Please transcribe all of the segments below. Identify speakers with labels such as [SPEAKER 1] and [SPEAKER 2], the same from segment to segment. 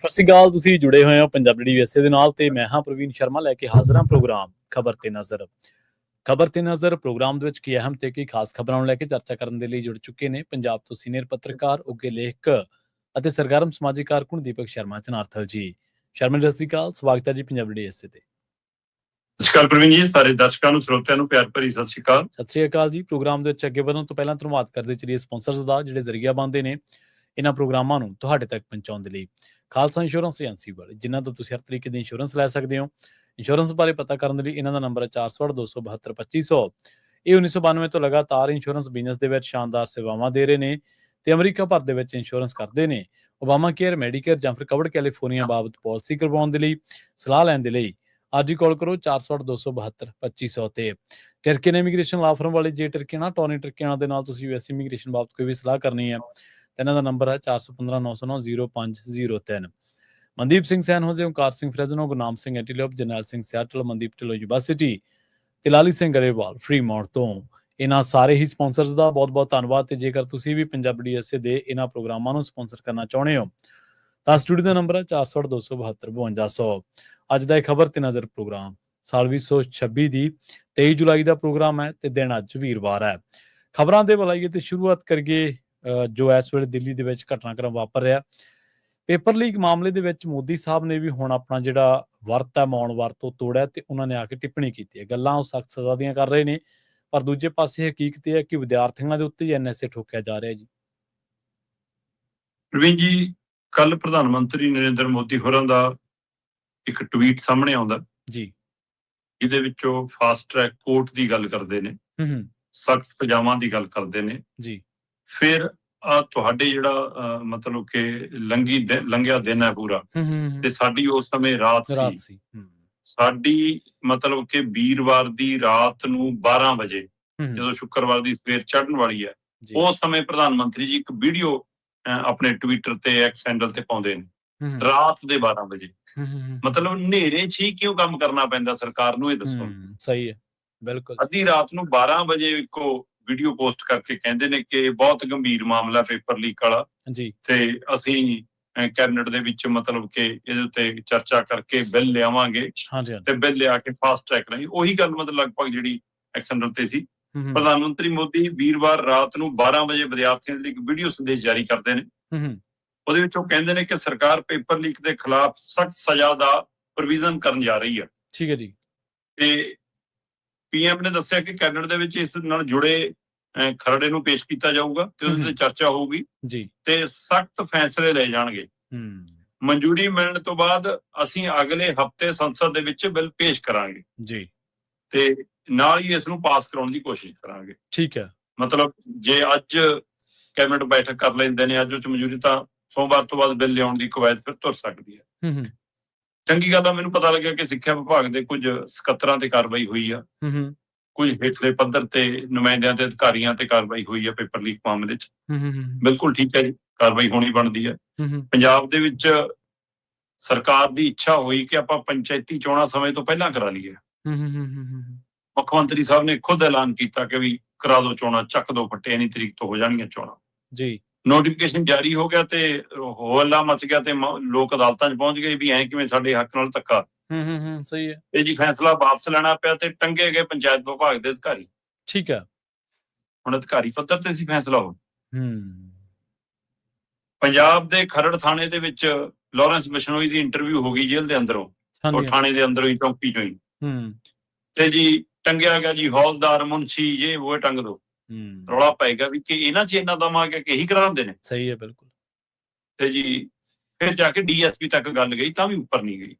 [SPEAKER 1] ਸਤਿ ਸ਼੍ਰੀ ਅਕਾਲ। ਤੁਸੀਂ ਜੁੜੇ ਹੋਏ ਹੋ ਪੰਜਾਬੀ ਡੀਵੀਐਸਏ ਦੇ ਨਾਲ ਤੇ ਮੈਂ ਹਾਂ ਪ੍ਰਵੀਨ ਸ਼ਰਮਾ ਲੈ ਕੇ ਹਾਜ਼ਰ ਹਾਂ ਪ੍ਰੋਗਰਾਮ ਖਬਰ ਤੇ ਨਜ਼ਰ। ਖਬਰ ਤੇ ਨਜ਼ਰ ਪ੍ਰੋਗਰਾਮ ਦੇ ਵਿੱਚ ਕੀ ਅਹਿਮ ਤੇ ਕੀ ਖਾਸ ਖਬਰਾਂ ਨੂੰ ਲੈ ਕੇ ਚਰਚਾ ਕਰਨ ਦੇ ਲਈ ਜੁੜ ਚੁੱਕੇ ਨੇ ਪੰਜਾਬ ਤੋਂ ਸੀਨੀਅਰ ਪੱਤਰਕਾਰ, ਉੱਘੇ ਲੇਖਕ ਅਤੇ ਸਰਗਰਮ ਸਮਾਜਿਕ ਕਾਰਕੁਨ ਦੀਪਕ ਸ਼ਰਮਾ ਚਨਾਰਥਲ ਜੀ। ਸ਼ਰਮਾ ਜੀ, ਸਤਿ ਸ਼੍ਰੀ ਅਕਾਲ, ਸਵਾਗਤ ਹੈ ਜੀ ਪੰਜਾਬੀ ਡੀਵੀਐਸਏ ਤੇ।
[SPEAKER 2] ਸਤਿ ਸ਼੍ਰੀ ਅਕਾਲ ਪ੍ਰਵੀਨ ਜੀ, ਸਾਰੇ ਦਰਸ਼ਕਾਂ ਨੂੰ ਸਰੋਤਿਆਂ ਨੂੰ ਪਿਆਰ ਭਰੀ ਸਤਿ ਸ਼੍ਰੀ ਅਕਾਲ।
[SPEAKER 1] ਸਤਿ ਸ਼੍ਰੀ ਅਕਾਲ ਜੀ। ਪ੍ਰੋਗਰਾਮ ਦੇ ਵਿੱਚ ਅੱਗੇ ਵਧਣ ਤੋਂ ਪਹਿਲਾਂ ਧੰਨਵਾਦ ਕਰਦੇ ਚਲੀਏ ਸਪਾਂਸਰਸ ਦਾ, ਜਿਹੜੇ ਜ਼ਰੀਆ ਬਣਦੇ ਨੇ ਇਹਨਾਂ ਪ੍ਰੋਗਰਾਮਾਂ ਨੂੰ ਤੁਹਾਡੇ ਤੱਕ ਪਹੁੰਚਾਉਣ ਦੇ ਲਈ। ਖਾਲਸਾ ਇੰਸ਼ੋਰੈਂਸ ਏਜੰਸੀ ਵਾਲੇ, ਜਿਨ੍ਹਾਂ ਤੋਂ ਤੁਸੀਂ ਹਰ ਤਰੀਕੇ ਦੀ ਇੰਸ਼ੋਰੈਂਸ ਲੈ ਸਕਦੇ ਹੋ। ਇੰਸ਼ੋਰੈਂਸ ਬਾਰੇ ਪਤਾ ਕਰਨ ਦੇ ਲਈ ਇਹਨਾਂ ਦਾ ਨੰਬਰ ਹੈ 468-272-2500। ਇਹ 1992 ਤੋਂ ਲਗਾਤਾਰ ਇੰਸ਼ੋਰੈਂਸ ਬਿਜ਼ਨਸ ਦੇ ਵਿੱਚ ਸ਼ਾਨਦਾਰ ਸੇਵਾਵਾਂ ਦੇ ਰਹੇ ਨੇ ਤੇ ਅਮਰੀਕਾ ਭਰ ਦੇ ਵਿੱਚ ਇੰਸ਼ੋਰੈਂਸ ਕਰਦੇ ਨੇ। ਓਬਾਮਾ ਕੇਅਰ, ਮੈਡੀਕੇਅਰ ਜਾਂ ਫਿਰ ਕਵਰਡ ਕੈਲੀਫੋਰਨੀਆ ਬਾਬਤ ਪਾਲਿਸੀ ਕਰਵਾਉਣ ਦੇ ਲਈ, ਸਲਾਹ ਲੈਣ ਦੇ ਲਈ ਅੱਜ ਹੀ ਕਾਲ ਕਰੋ 468-272-2500 ਤੇ। ਟਰਕੀਅਨ ਇਮੀਗ੍ਰੇਸ਼ਨ ਲਾ ਫਰਮ ਵਾਲੇ, ਜੇ ਟਰਕੀਆਣਾ ਟੋਨੀ ਟਰਕੀਆਣਾ ਦੇ ਨਾਲ ਤੁਸੀਂ ਯੂਐਸ ਇਮੀਗ੍ਰੇਸ਼ਨ ਬਾਬਤ ਕੋਈ ਵੀ ਸਲਾਹ ਕਰਨੀ ਹੈ ਤੇ ਇਹਨਾਂ ਦਾ ਨੰਬਰ ਹੈ 4159090503। ਮਨਦੀਪ ਸਿੰਘ ਸੈਨ ਹੋਜੇ, ਓਂਕਾਰ ਸਿੰਘ ਫਰੈਜ਼ਨੋ, ਗੁਰਨਾਮ ਸਿੰਘ ਐਂਟੀਲੋਪ, ਜਰਨੈਲ ਸਿੰਘ ਸਿਆਟਲ, ਮਨਦੀਪ ਢਿੱਲੋਂ ਯੂਨੀਵਰਸਿਟੀ ਤੇ ਲਾਲੀ ਸਿੰਘ ਗਰੇਵਾਲ ਫਰੀਮੌਂਟ ਤੋਂ। ਇਹਨਾਂ ਸਾਰੇ ਹੀ ਸਪਾਂਸਰਸ ਦਾ ਬਹੁਤ ਬਹੁਤ ਧੰਨਵਾਦ। ਤੇ ਜੇਕਰ ਤੁਸੀਂ ਵੀ ਪੰਜਾਬੀ ਡੀਐਸਏ ਦੇ ਇਹਨਾਂ ਪ੍ਰੋਗਰਾਮਾਂ ਨੂੰ ਸਪਾਂਸਰ ਕਰਨਾ ਚਾਹੁੰਦੇ ਹੋ ਤਾਂ ਸਟੂਡੀਓ ਦਾ ਨੰਬਰ ਹੈ 468-272-5200। ਅੱਜ ਦਾ ਇਹ ਖਬਰ ਤੇ ਨਜ਼ਰ ਪ੍ਰੋਗਰਾਮ ਸਾਲ 2026 ਦੀ 23 ਜੁਲਾਈ ਦਾ ਪ੍ਰੋਗਰਾਮ ਹੈ ਤੇ ਦਿਨ ਅੱਜ ਵੀਰਵਾਰ ਹੈ। ਖਬਰਾਂ ਦੇ ਬੁਲਾਈਏ ਤੇ ਸ਼ੁਰੂਆਤ ਕਰੀਏ ਜੋ ਇਸ ਵੇਲੇ ਦਿੱਲੀ ਦੇ ਵਿੱਚ ਘਟਨਾਕ੍ਰਮ ਵਾਪਰ ਰਿਹਾ। ਪੇਪਰ ਲੀਕ ਮਾਮਲੇ ਦੇ ਵਿੱਚ ਮੋਦੀ ਸਾਹਿਬ ਨੇ ਵੀ ਹੁਣ ਆਪਣਾ ਜਿਹੜਾ ਵਰਤ ਹੈ, ਮੌਨ ਵਰਤ, ਉਹ ਤੋੜਿਆ ਤੇ ਉਹਨਾਂ ਨੇ ਆ ਕੇ ਟਿੱਪਣੀ ਕੀਤੀ ਹੈ। ਗੱਲਾਂ ਉਹ ਸਖਤ ਸਜ਼ਾ ਦੀਆਂ ਕਰ ਰਹੇ ਨੇ, ਪਰ ਦੂਜੇ ਪਾਸੇ ਹਕੀਕਤ ਇਹ ਹੈ ਕਿ ਵਿਦਿਆਰਥੀਆਂ ਦੇ ਉੱਤੇ ਐਨਐਸਏ ਠੋਕਿਆ ਜਾ ਰਿਹਾ ਜੀ।
[SPEAKER 2] ਪ੍ਰਵੀਨ ਜੀ, ਕੱਲ ਪ੍ਰਧਾਨ ਮੰਤਰੀ ਨਰਿੰਦਰ ਮੋਦੀ ਹੋਰਾਂ ਦਾ ਇੱਕ ਟਵੀਟ ਸਾਹਮਣੇ ਆਉਂਦਾ
[SPEAKER 1] ਜੀ,
[SPEAKER 2] ਜਿਹਦੇ ਵਿੱਚ ਉਹ ਫਾਸਟ ਟਰੈਕ ਕੋਰਟ ਦੀ ਗੱਲ ਕਰਦੇ ਨੇ, ਸਖਤ ਸਜ਼ਾਵਾਂ ਦੀ ਗੱਲ ਕਰਦੇ ਨੇ
[SPEAKER 1] ਜੀ।
[SPEAKER 2] ਫਿਰ ਤੁਹਾਡੇ ਜਿਹੜਾ ਮਤਲਬ ਕਿ ਲੰਘਿਆ ਦਿਨ ਹੈ ਪੂਰਾ, ਤੇ ਸਾਡੀ ਉਸ ਸਮੇਂ ਰਾਤ ਸੀ। ਸਾਡੀ ਮਤਲਬ ਕਿ ਵੀਰਵਾਰ ਦੀ ਰਾਤ ਨੂੰ 12 ਵਜੇ ਜਦੋਂ ਸ਼ੁੱਕਰਵਾਰ ਦੀ ਸਵੇਰ ਚੜ੍ਹਨ ਵਾਲੀ ਹੈ, ਉਸ ਸਮੇਂ ਪ੍ਰਧਾਨ ਮੰਤਰੀ ਜੀ ਇੱਕ ਵੀਡੀਓ ਆਪਣੇ ਟਵਿੱਟਰ ਤੇ ਐਕਸ ਹੈਂਡਲ ਤੇ ਪਾਉਂਦੇ ਨੇ, ਰਾਤ ਦੇ 12 ਵਜੇ। ਮਤਲਬ ਹਨੇਰੇ 'ਚ ਹੀ ਕਿਉਂ ਕੰਮ ਕਰਨਾ ਪੈਂਦਾ ਸਰਕਾਰ ਨੂੰ, ਇਹ ਦੱਸੋ।
[SPEAKER 1] ਸਹੀ ਹੈ, ਬਿਲਕੁਲ।
[SPEAKER 2] ਅੱਧੀ ਰਾਤ ਨੂੰ 12 ਵਜੇ ਇੱਕੋ ਵੀਡੀਓ ਪੋਸਟ ਕਰਕੇ ਕਹਿੰਦੇ ਨੇ ਕਿ ਬਹੁਤ ਗੰਭੀਰ ਮਾਮਲਾ ਪੇਪਰ ਲੀਕ ਵਾਲਾ
[SPEAKER 1] ਜੀ, ਤੇ
[SPEAKER 2] ਅਸੀਂ ਕੈਬਨਿਟ ਦੇ ਵਿੱਚ ਮਤਲਬ ਕਿ ਇਹਦੇ ਉੱਤੇ ਚਰਚਾ ਕਰਕੇ ਬਿੱਲ ਲਿਆਵਾਂਗੇ ਤੇ ਬਿੱਲ ਲਿਆ ਕੇ ਫਾਸਟ ਟਰੈਕ ਰਾਹੀਂ। ਉਹੀ ਗੱਲ ਮਤਲਬ ਲਗਭਗ ਜਿਹੜੀ ਐਕਸ ਹੈਂਡਲ ਤੇ ਸੀ। ਪ੍ਰਧਾਨ ਮੰਤਰੀ ਮੋਦੀ ਵੀਰਵਾਰ ਰਾਤ ਨੂੰ 12 ਵਜੇ ਵਿਦਿਆਰਥੀਆਂ ਲਈ ਇੱਕ ਵੀਡੀਓ ਸੰਦੇਸ਼ ਜਾਰੀ ਕਰਦੇ ਨੇ। ਉਹਦੇ ਵਿੱਚ ਉਹ ਕਹਿੰਦੇ ਨੇ ਕਿ ਸਰਕਾਰ ਪੇਪਰ ਲੀਕ ਦੇ ਖਿਲਾਫ ਸਖਤ ਸਜ਼ਾ ਦਾ ਪ੍ਰੋਵੀਜ਼ਨ ਕਰਨ ਜਾ ਰਹੀ ਹੈ।
[SPEAKER 1] ਠੀਕ ਹੈ ਜੀ।
[SPEAKER 2] ਤੇ ਪੀਐਮ ਨੇ ਦੱਸਿਆ ਕਿ ਕੈਬਨਿਟ ਦੇ ਵਿੱਚ ਇਸ ਨਾਲ ਜੁੜੇ ਖਰੜੇ ਨੂੰ ਪੇਸ਼ ਕੀਤਾ ਜਾਊਗਾ ਤੇ ਉਹਦੇ ਤੇ ਚਰਚਾ ਹੋਊਗੀ ਜੀ, ਤੇ ਸਖਤ ਫੈਸਲੇ ਲਏ ਜਾਣਗੇ। ਮਨਜ਼ੂਰੀ ਮਿਲਣ ਤੋਂ ਬਾਅਦ ਅਸੀਂ ਅਗਲੇ ਹਫ਼ਤੇ ਸੰਸਦ ਦੇ ਵਿੱਚ ਬਿੱਲ ਪੇਸ਼ ਕਰਾਂਗੇ ਜੀ, ਤੇ ਨਾਲ ਹੀ ਇਸ ਨੂੰ ਪਾਸ ਕਰਾਉਣ ਦੀ ਕੋਸ਼ਿਸ਼ ਕਰਾਂਗੇ। ਠੀਕ ਹੈ। ਮਤਲਬ ਜੇ ਅੱਜ ਕੈਬਨਿਟ ਬੈਠਕ ਕਰ ਲੈਂਦੇ ਨੇ, ਅੱਜ ਉਹ 'ਚ ਮਨਜ਼ੂਰੀ, ਤਾਂ ਸੋਮਵਾਰ ਤੋਂ ਬਾਅਦ ਬਿੱਲ ਲਿਆਉਣ ਦੀ ਕਵਾਇਦ ਫਿਰ ਤੁਰ ਸਕਦੀ ਹੈ। ਚੰਗੀ ਗੱਲ ਆ। ਮੈਨੂੰ ਪਤਾ ਲੱਗਿਆ ਕਿ ਸਿੱਖਿਆ ਵਿਭਾਗ ਦੇ ਕੁਝ ਸਕੱਤਰਾਂ ਤੇ ਕਾਰਵਾਈ ਹੋਈ ਆ, ਕੁਝ ਹੇਠਲੇ ਪੱਧਰ ਤੇ ਨੁਮਾਇੰਦਿਆਂ ਤੇ ਅਧਿਕਾਰੀਆਂ ਤੇ ਕਾਰਵਾਈ ਹੋਈ ਆ ਪੇਪਰ ਲੀਕ ਮਾਮਲੇ 'ਚ। ਬਿਲਕੁਲ ਠੀਕ ਹੈ ਜੀ, ਕਾਰਵਾਈ ਹੋਣੀ ਬਣਦੀ ਹੈ। ਪੰਜਾਬ ਦੇ ਵਿੱਚ ਸਰਕਾਰ ਦੀ ਇੱਛਾ ਹੋਈ ਕਿ ਆਪਾਂ ਪੰਚਾਇਤੀ ਚੋਣਾਂ ਸਮੇਂ ਤੋਂ ਪਹਿਲਾਂ ਕਰਾ ਲਈਏ। ਮੁੱਖ ਮੰਤਰੀ ਸਾਹਿਬ ਨੇ ਖੁਦ ਐਲਾਨ ਕੀਤਾ ਕਿ ਵੀ ਕਰਾ ਦੋ ਚੋਣਾਂ, ਚੱਕ ਦੋ ਫੱਟੇ, ਇੰਨੀ ਤਰੀਕ ਤੋਂ ਹੋ ਜਾਣਗੀਆਂ ਚੋਣਾਂ ਜੀ। ਨੋਟੀਫਿਕੇਸ਼ਨ ਜਾਰੀ ਹੋ ਗਿਆ ਤੇ ਹੋਲਾ ਮਚ ਗਿਆ ਤੇ ਲੋਕ ਅਦਾਲਤਾਂ 'ਚ ਪਹੁੰਚ ਗਏ ਵੀ ਐਂ ਕਿਵੇਂ ਸਾਡੇ ਹੱਕ ਨਾਲ ਧੱਕਾ।
[SPEAKER 1] ਸਹੀ ਹੈ।
[SPEAKER 2] ਇਹ ਜੀ ਫੈਸਲਾ ਵਾਪਸ ਲੈਣਾ ਪਿਆ ਤੇ ਟੰਗੇ ਗਏ ਪੰਚਾਇਤ ਵਿਭਾਗ ਦੇ ਅਧਿਕਾਰੀ।
[SPEAKER 1] ਠੀਕ ਹੈ।
[SPEAKER 2] ਹੁਣ ਅਧਿਕਾਰੀ ਪੱਧਰ ਤੇ ਸੀ ਫੈਸਲਾ ਹੋ। ਪੰਜਾਬ ਦੇ ਖਰੜ ਥਾਣੇ ਦੇ ਵਿੱਚ ਲਾਰੈਂਸ ਬਿਸ਼ਨੋਈ ਦੀ ਇੰਟਰਵਿਊ ਹੋ ਗਈ ਜੇਲ੍ਹ ਦੇ ਅੰਦਰੋਂ, ਉਹ ਥਾਣੇ ਦੇ ਅੰਦਰੋਂ ਹੀ, ਚੌਂਕੀ ਚੋਂ ਹੀ। ਤੇ ਜੀ ਟੰਗਿਆ ਗਿਆ ਜੀ ਹੌਲਦਾਰ, ਮੁਨਸ਼ੀ, ਇਹ ਉਹ ਟੰਗ ਦੋ। ਰੌਲਾ ਪਏਗਾ ਵੀ ਕਿ ਇਹਨਾਂ 'ਚ ਇੰਨਾ ਦਮ ਆ ਗਿਆ ਕਿ ਇਹੀ ਕਰਾਉਂਦੇ ਨੇ। ਸਹੀ ਹੈ, ਬਿਲਕੁਲ। ਤੇ ਜੀ ਫਿਰ ਜਾ ਕੇ ਡੀਐਸਪੀ ਤੱਕ ਗੱਲ ਗਈ, ਤਾਂ ਵੀ ਉੱਪਰ ਨਹੀਂ ਗਈ।